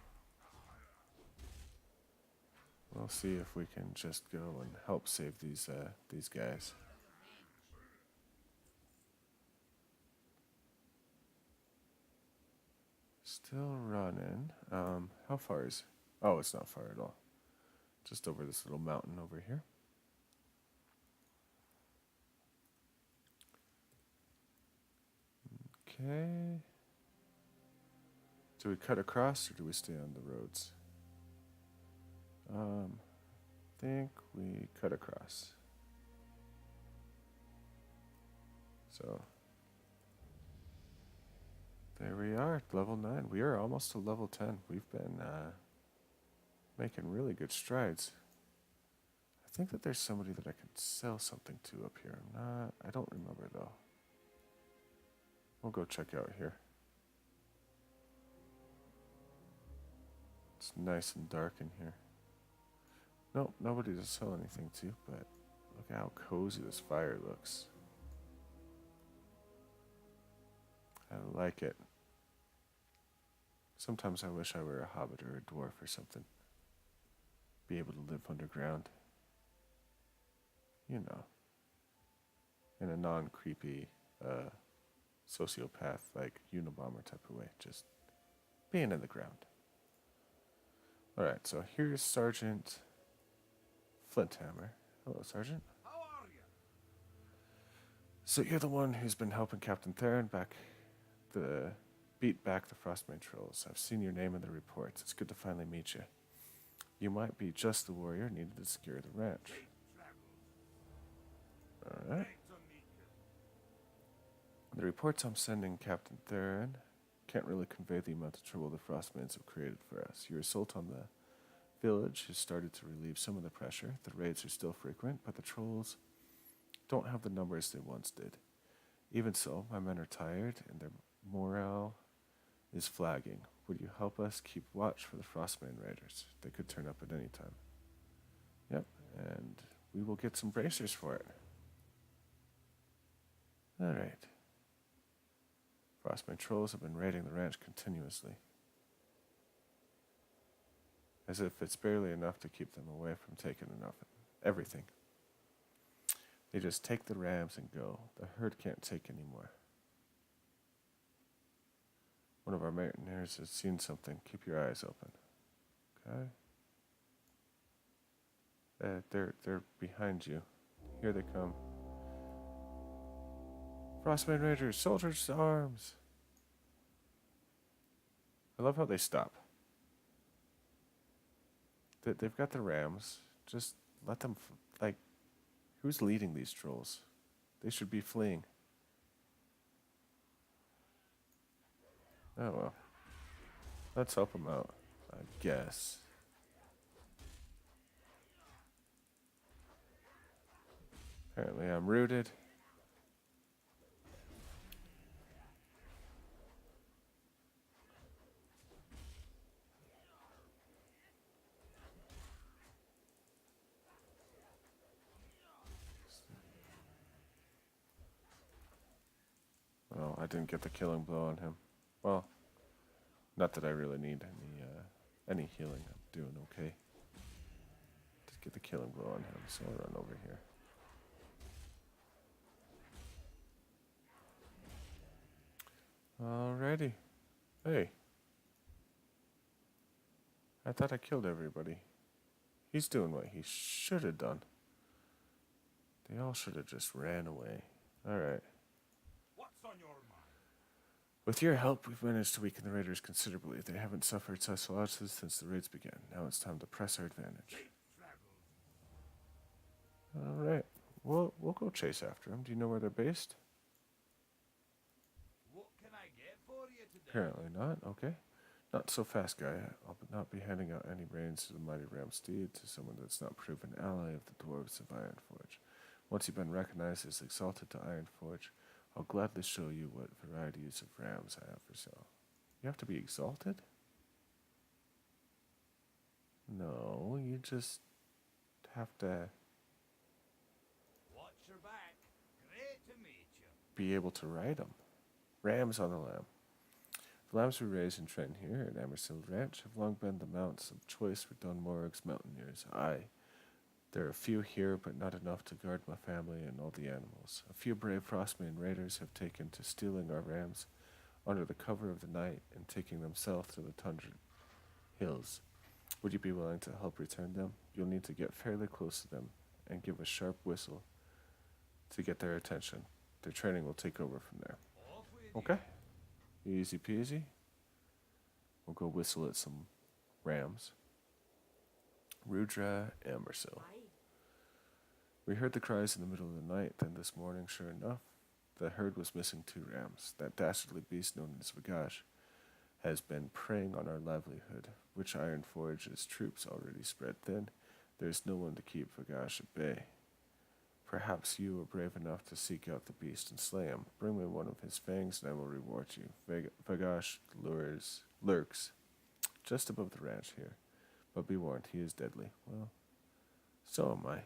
We'll see if we can just go and help save these guys. Still running. How far is... Oh, it's not far at all. Just over this little mountain over here. Okay. Do we cut across or do we stay on the roads? Think we cut across. So there we are, level 9. We are almost to level 10. We've been making really good strides. I think that there's somebody that I can sell something to up here. I don't remember though. We'll go check out here. It's nice and dark in here. Nope, nobody to sell anything to, but look at how cozy this fire looks. I like it. Sometimes I wish I were a hobbit or a dwarf or something. Be able to live underground. You know. In a non-creepy, sociopath, like Unabomber type of way. Just being in the ground. Alright, so here's Sergeant Flinthammer. Hello, Sergeant. How are you? So you're the one who's been helping Captain Theron beat back the Frostmane trolls. I've seen your name in the reports. It's good to finally meet you. You might be just the warrior needed to secure the ranch. Alright. The reports I'm sending Captain Theron can't really convey the amount of trouble the Frostmanes have created for us. Your assault on the village has started to relieve some of the pressure. The raids are still frequent, but the trolls don't have the numbers they once did. Even so, my men are tired and their morale is flagging. Would you help us keep watch for the Frostmane raiders? They could turn up at any time. Yep, and we will get some bracers for it. Alright. Frostmane trolls have been raiding the ranch continuously. As if it's barely enough to keep them away from taking everything. They just take the rams and go. The herd can't take any more. One of our mutineers has seen something. Keep your eyes open. Okay? They're behind you. Here they come. Frostmane Raiders, soldiers to arms. I love how they stop. They've got the rams. Just let them, who's leading these trolls? They should be fleeing. Oh well. Let's help them out, I guess. Apparently I'm rooted. Well, I didn't get the killing blow on him. Well, not that I really need any healing. I'm doing okay. Did get the killing blow on him, so I'll run over here. Alrighty. Hey. I thought I killed everybody. He's doing what he should have done. They all should have just ran away. Alright. What's on your mind? With your help, we've managed to weaken the raiders considerably. They haven't suffered such losses since the raids began. Now it's time to press our advantage. Alright. We'll go chase after them. Do you know where they're based? What can I get for you today? Apparently not. Okay. Not so fast, guy. I'll not be handing out any reins to the mighty Ram Steed to someone that's not proven ally of the dwarves of Ironforge. Once you've been recognized as exalted to Ironforge, I'll gladly show you what varieties of rams I have for sale. You have to be exalted? No, you just have to Watch your back. Great to meet you. be able to ride them. Rams on the lamb. The lambs we raise in Trenton here at Amersill Ranch have long been the mounts of choice for Dunmorig's mountaineers. Aye, there are a few here, but not enough to guard my family and all the animals. A few brave Frostmain raiders have taken to stealing our rams under the cover of the night and taking them south to the tundra hills. Would you be willing to help return them? You'll need to get fairly close to them and give a sharp whistle to get their attention. Their training will take over from there. Off with you. Okay? Easy peasy. We'll go whistle at some rams. Rudra Amersill. Aye. We heard the cries in the middle of the night, then this morning, sure enough, the herd was missing 2 rams. That dastardly beast known as Vagash has been preying on our livelihood, which Iron Forge's troops already spread thin. There's no one to keep Vagash at bay. Perhaps you are brave enough to seek out the beast and slay him. Bring me one of his fangs and I will reward you. Vagash lurks just above the ranch here. But be warned, he is deadly. Well, so am I.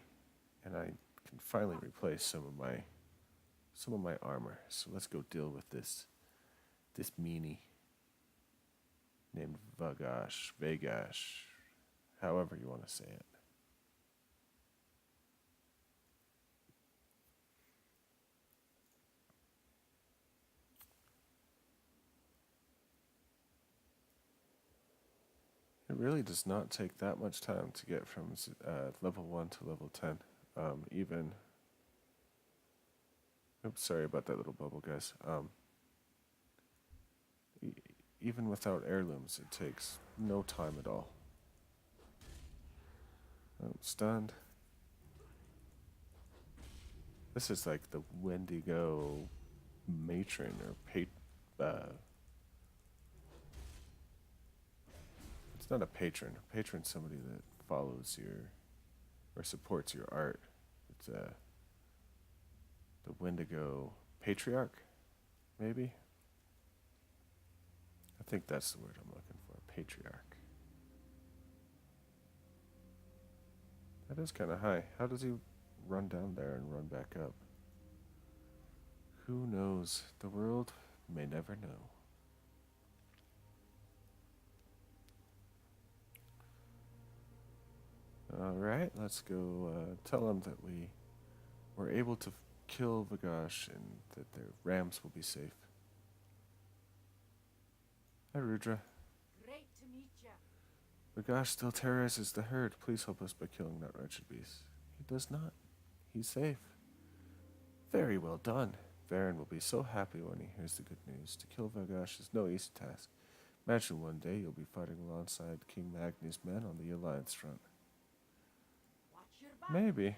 And I can finally replace some of my armor. So let's go deal with this meanie named Vagash, however you want to say it. It really does not take that much time to get from level 1 to level 10. Oops, sorry about that little bubble, guys. Even without heirlooms, it takes no time at all. I'm stunned. This is like the Wendigo matron or it's not a patron. A patron's somebody that follows your or supports your art. It's the Wendigo patriarch, maybe? I think that's the word I'm looking for, patriarch. That is kind of high. How does he run down there and run back up? Who knows? The world may never know. Alright, let's go tell them that we were able to kill Vagash and that their rams will be safe. Hi, Rudra. Great to meet ya. Vagash still terrorizes the herd. Please help us by killing that wretched beast. He does not. He's safe. Very well done. Varen will be so happy when he hears the good news. To kill Vagash is no easy task. Imagine one day you'll be fighting alongside King Magni's men on the Alliance front. Watch your back. Maybe.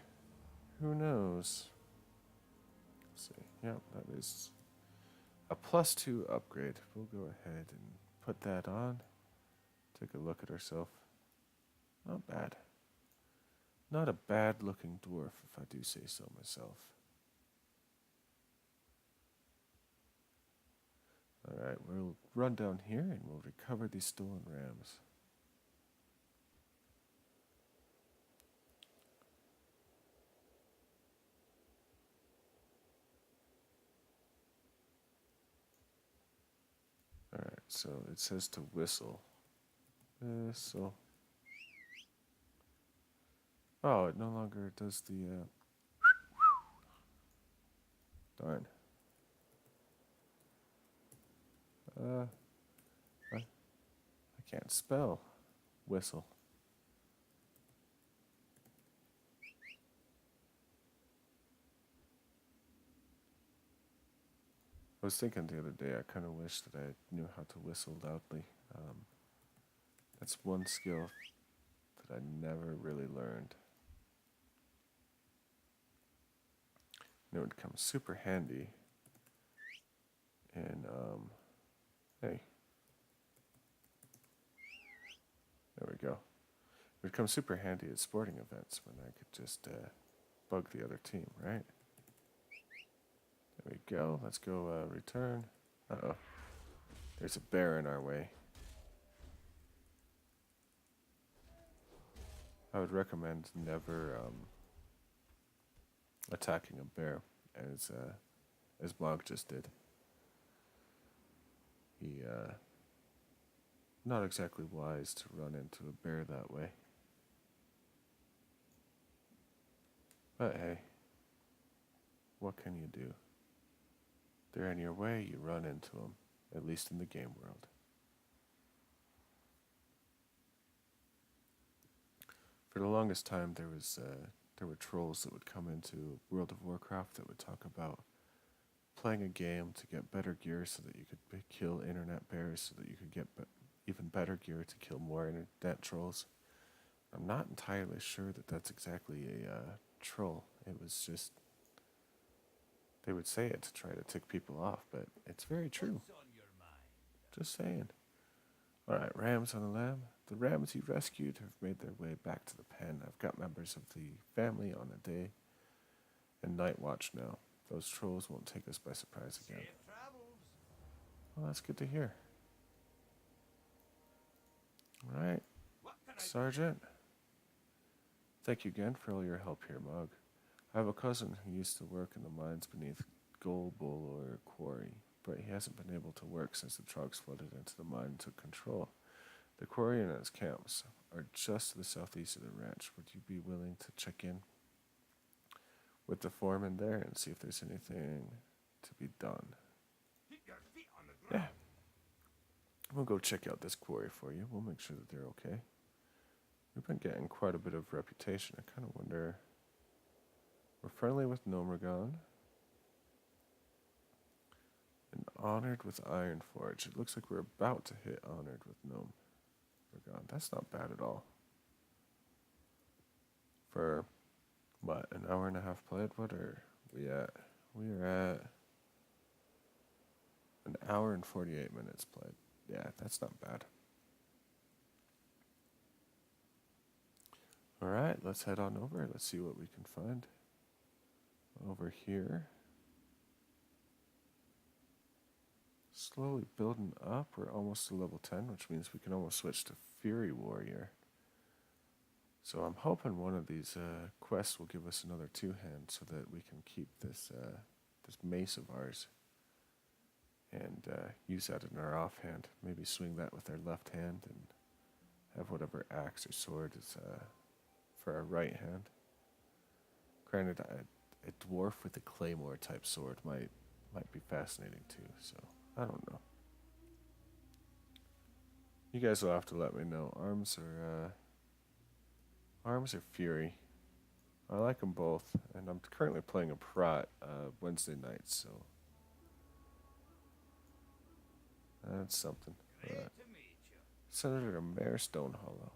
Who knows? Let's see. Yep, that is a +2 upgrade. We'll go ahead and put that on. Take a look at herself. Not bad. Not a bad looking dwarf, if I do say so myself. Alright, we'll run down here and we'll recover these stolen rams. Alright, so it says to whistle. Whistle. Oh, it no longer does the, darn. I can't spell whistle. I was thinking the other day, I kind of wish that I knew how to whistle loudly. That's one skill that I never really learned. And it would come super handy. And, hey. There we go. It would come super handy at sporting events when I could just bug the other team, right? There we go. Let's go return. Uh-oh. There's a bear in our way. I would recommend never attacking a bear, as Mog just did. He not exactly wise to run into a bear that way. But hey, what can you do? They're in your way, you run into them, at least in the game world. For the longest time, there were trolls that would come into World of Warcraft that would talk about playing a game to get better gear so that you could kill internet bears, so that you could get even better gear to kill more internet trolls. I'm not entirely sure that that's exactly a troll. It was just, they would say it to try to tick people off, but it's very true. What's on your mind? Just saying. Alright, rams on the lamb. The rams you rescued have made their way back to the pen. I've got members of the family on a day and night watch now. Those trolls won't take us by surprise again. Safe travels. Well, that's good to hear. Alright, What can I Sergeant. Thank you again for all your help here, Mog. I have a cousin who used to work in the mines beneath Golbulor Quarry, but he hasn't been able to work since the Trogs flooded into the mine and took control. The quarry and its camps are just to the southeast of the ranch. Would you be willing to check in with the foreman there and see if there's anything to be done? keep your feet on the ground? Yeah. We'll go check out this quarry for you. We'll make sure that they're okay. We've been getting quite a bit of reputation. I kind of wonder... We're friendly with Nomergon. And honored with Ironforge. It looks like we're about to hit honored with Nomergon. That's not bad at all. For, what, an hour and a half played? What are we at? We are at an hour and 48 minutes played. Yeah, that's not bad. Alright, let's head on over. Let's see what we can find. Over here. Slowly building up. We're almost to level 10, which means we can almost switch to Fury Warrior. So I'm hoping one of these quests will give us another two-hand so that we can keep this this mace of ours and use that in our offhand. Maybe swing that with our left hand and have whatever axe or sword is for our right hand. Granted, a dwarf with a claymore type sword might be fascinating too, so I don't know. You guys will have to let me know. Arms or Fury. I like them both, and I'm currently playing a Prot Wednesday nights, so that's something. Great to meet you. Senator Mayor Stonehollow.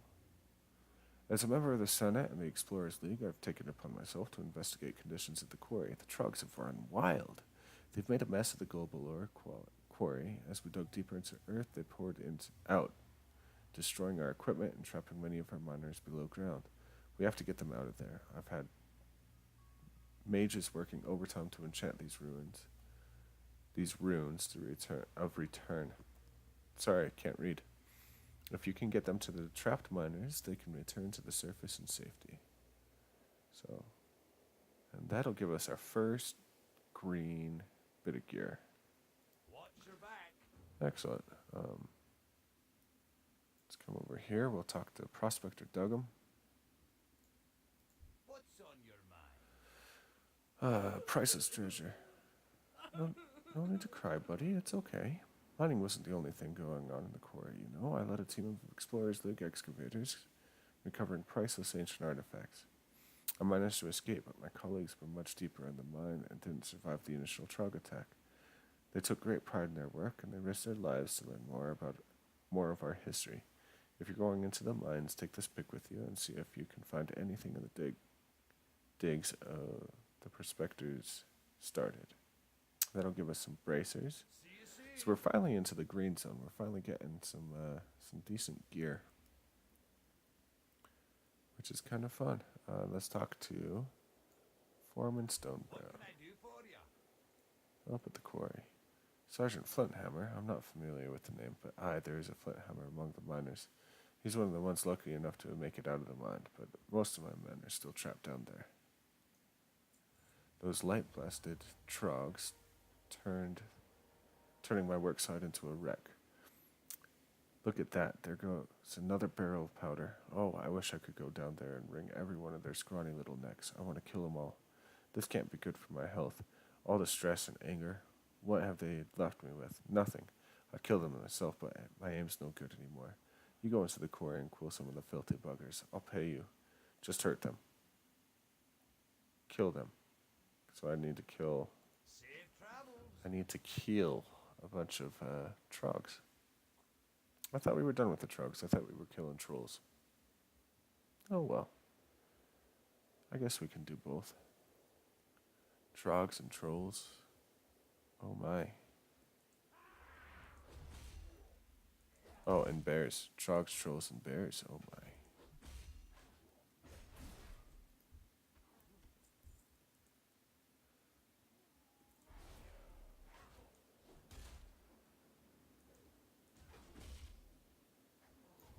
As a member of the Senate and the Explorers League, I've taken it upon myself to investigate conditions at the quarry. The Trogs have run wild. They've made a mess of the Golbulor quarry. As we dug deeper into earth, they poured out, destroying our equipment and trapping many of our miners below ground. We have to get them out of there. I've had mages working overtime to enchant these runes to return. Sorry, I can't read. If you can get them to the trapped miners, they can return to the surface in safety. So, and that'll give us our first green bit of gear. Watch your back. Excellent. Let's come over here. We'll talk to Prospector Duggan. What's on your mind? Priceless treasure. No need to cry, buddy. It's okay. Mining wasn't the only thing going on in the quarry, you know. I led a team of Explorers League excavators recovering priceless ancient artifacts. I managed to escape, but my colleagues were much deeper in the mine and didn't survive the initial Trog attack. They took great pride in their work, and they risked their lives to learn more of our history. If you're going into the mines, take this pick with you and see if you can find anything in the digs the prospectors started. That'll give us some bracers. See you soon. So we're finally into the green zone. We're finally getting some decent gear, which is kind of fun. Let's talk to Foreman Stonebrow What can I do for you? up at the quarry. Sergeant Flinthammer. I'm not familiar with the name, but there is a Flinthammer among the miners. He's one of the ones lucky enough to make it out of the mine, but most of my men are still trapped down there. Those light-blasted trogs turning my work site into a wreck. Look at that. There goes another barrel of powder. Oh, I wish I could go down there and wring every one of their scrawny little necks. I want to kill them all. This can't be good for my health. All the stress and anger. What have they left me with? Nothing. I killed them myself, but my aim's no good anymore. You go into the quarry and kill some of the filthy buggers. I'll pay you. Just hurt them. Kill them. So I need to kill... Safe travels. I need to kill a bunch of trogs. I thought we were done with the trogs. I thought we were killing trolls. Oh well. I guess we can do both. Trogs and trolls. Oh my. Oh, and bears. Trogs, trolls, and bears. Oh my.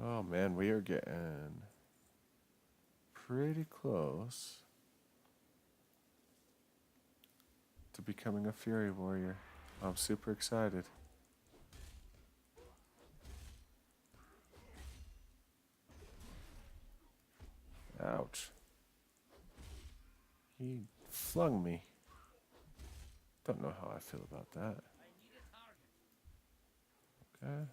Oh man, we are getting pretty close to becoming a Fury Warrior. I'm super excited. Ouch. He flung me. Don't know how I feel about that. I need a target. Okay.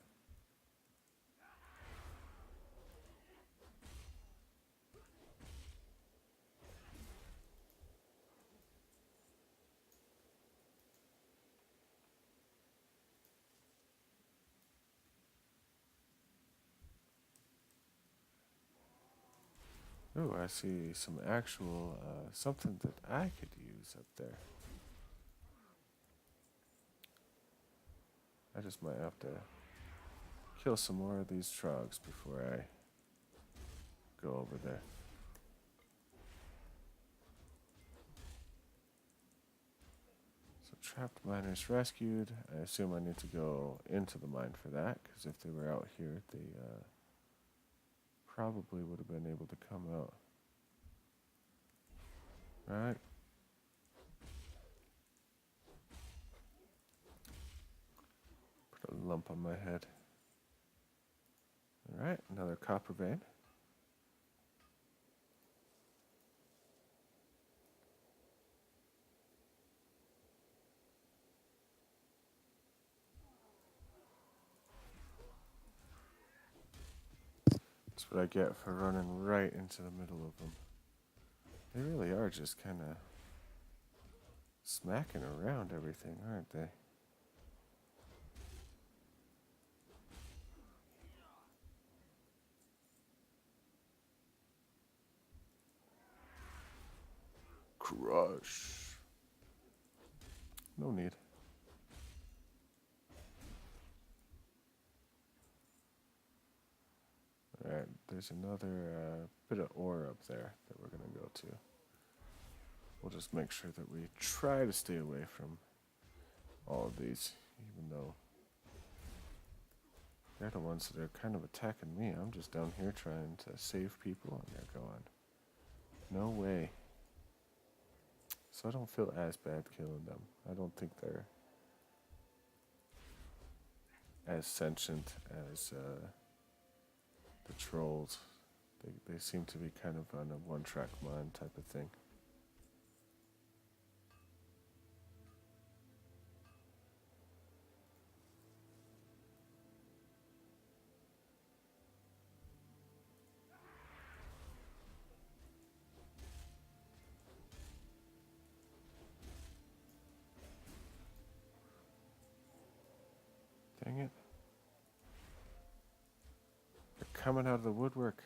Oh, I see some actual, something that I could use up there. I just might have to kill some more of these trogs before I go over there. So trapped miners rescued. I assume I need to go into the mine for that, because if they were out here, they probably would have been able to come out. Right? Put a lump on my head. Alright, another copper vein. That's what I get for running right into the middle of them. They really are just kind of smacking around everything, aren't they? Crush. No need. Alright, there's another bit of ore up there that we're going to go to. We'll just make sure that we try to stay away from all of these, even though they're the ones that are kind of attacking me. I'm just down here trying to save people, and they're going, no way. So I don't feel as bad killing them. I don't think they're as sentient as the trolls. They seem to be kind of on a one-track mind type of thing. Dang it. They're coming out of the woodwork.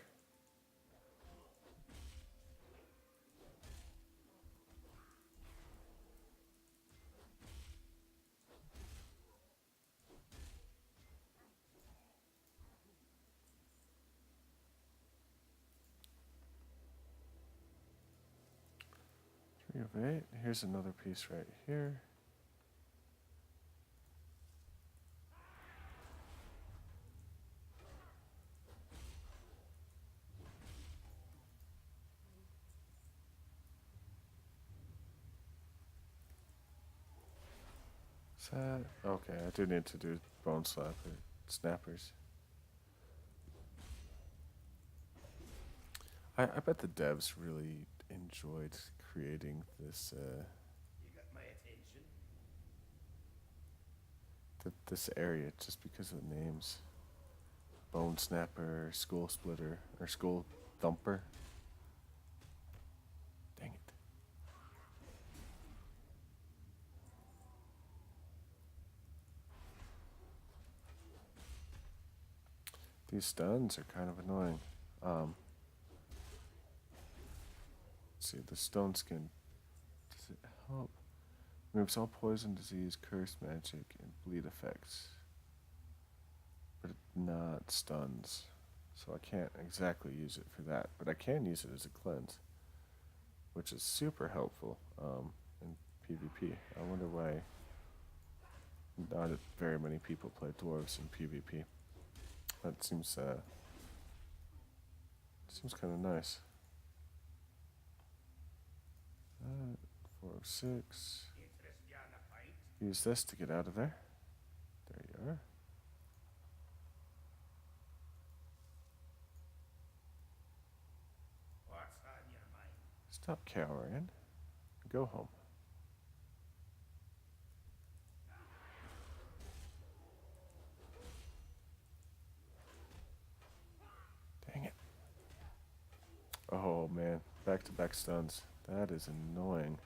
Three of 8. Here's another piece right here. Is that okay? I do need to do bone snappers. I bet the devs really enjoyed creating this You got my attention. this area just because of the names. Bone snapper, skull splitter, or skull thumper. Dang it. These stuns are kind of annoying. Let's see, the stone skin. Does it help? Removes all poison, disease, curse, magic, and bleed effects. But not stuns. So I can't exactly use it for that. But I can use it as a cleanse. Which is super helpful in PvP. I wonder why not very many people play dwarves in PvP. That seems kind of nice. 406. Interest you on a pint? Use this to get out of there. There you are. What's on your mind? Stop cowering. Go home. Dang it. Oh man, back-to-back stuns. That is annoying.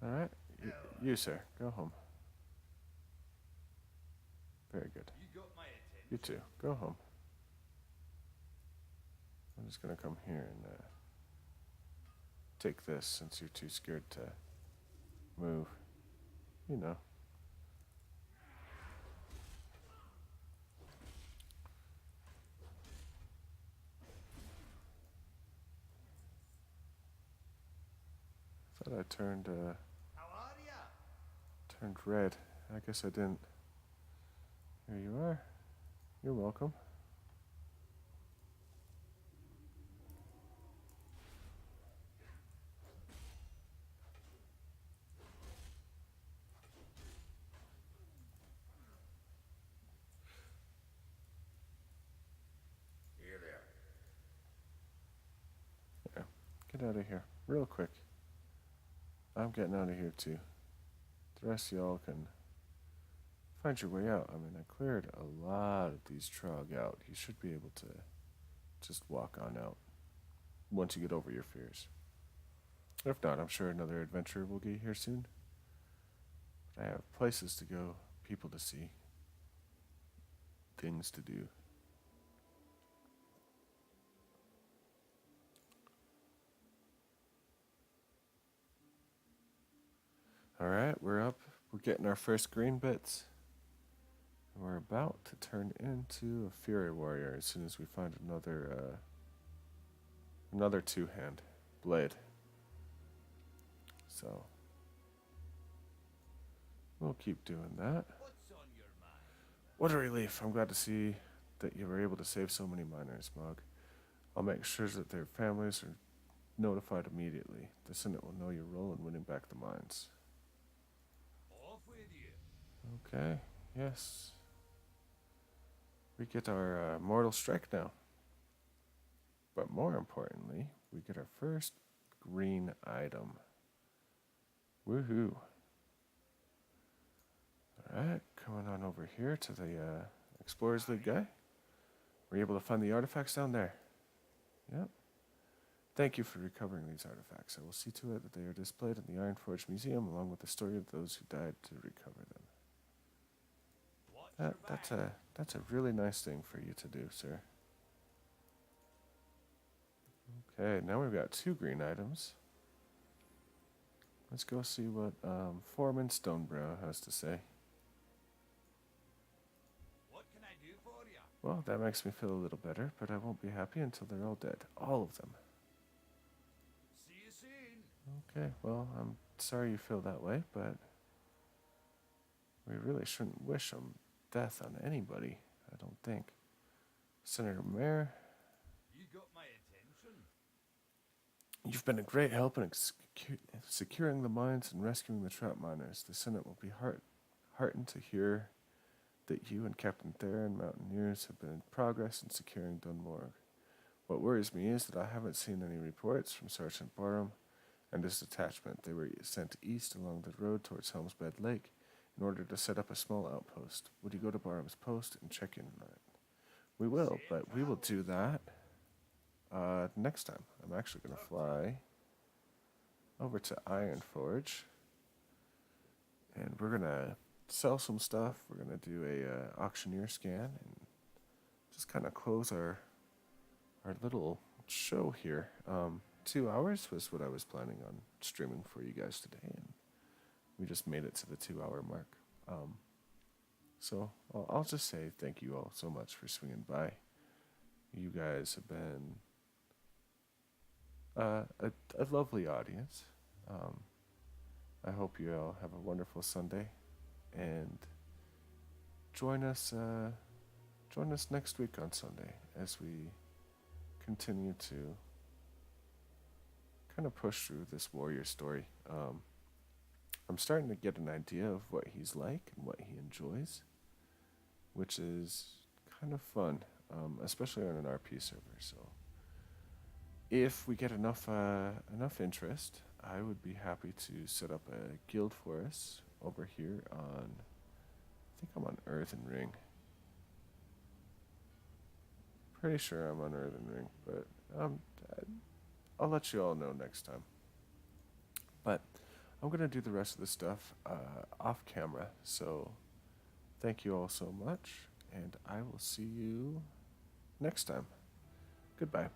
Alright, you sir, go home. Very good. You got my attention. You too, go home. I'm just gonna come here and take this since you're too scared to move. You know. Thought I turned How are ya? turned red. I guess I didn't. Here you are. You're welcome. Here there. Yeah. Get out of here. Real quick. I'm getting out of here too. The rest of y'all can find your way out. I mean, I cleared a lot of these trog out. You should be able to just walk on out once you get over your fears. If not, I'm sure another adventure will get here soon. But I have places to go, people to see, things to do. Alright, we're up. We're getting our first green bits. We're about to turn into a Fury Warrior as soon as we find another two-hand blade. So, we'll keep doing that. What's on your mind? What a relief. I'm glad to see that you were able to save so many miners, Mog. I'll make sure that their families are notified immediately. The Senate will know your role in winning back the mines. Off with you. Okay, yes. We get our Mortal Strike now. But more importantly, we get our first green item. Woohoo. Alright, coming on over here to the Explorers League guy. We're able to find the artifacts down there. Yep. Thank you for recovering these artifacts. I will see to it that they are displayed in the Ironforge Museum along with the story of those who died to recover them. That's a really nice thing for you to do, sir. Okay, now we've got 2 green items. Let's go see what Foreman Stonebrow has to say. What can I do for you? Well, that makes me feel a little better, but I won't be happy until they're all dead. All of them. See you soon. Okay, well, I'm sorry you feel that way, but we really shouldn't wish them death on anybody, I don't think. Senator Mayor, You got my attention. You've been a great help in securing the mines and rescuing the trap miners. The Senate will be heartened to hear that you and Captain Thayer and Mountaineers have been in progress in securing Dunmore. What worries me is that I haven't seen any reports from Sergeant Barham and his detachment. They were sent east along the road towards Helmsbed Lake in order to set up a small outpost. Would you go to Barham's post and check in on it? We will, but we will do that next time. I'm actually going to fly over to Ironforge, and we're going to sell some stuff. We're going to do a auctioneer scan and just kind of close our little show here. 2 hours was what I was planning on streaming for you guys today, and we just made it to the 2-hour mark. So I'll just say thank you all so much for swinging by. You guys have been a lovely audience. I hope you all have a wonderful Sunday, and join us next week on Sunday as we continue to kind of push through this warrior story. I'm starting to get an idea of what he's like and what he enjoys, which is kind of fun, especially on an RP server. So if we get enough interest, I would be happy to set up a guild for us over here on, I think I'm on Earthen Ring. Pretty sure I'm on Earthen Ring, but I'll let you all know next time. But I'm going to do the rest of the stuff off camera, so thank you all so much, and I will see you next time. Goodbye.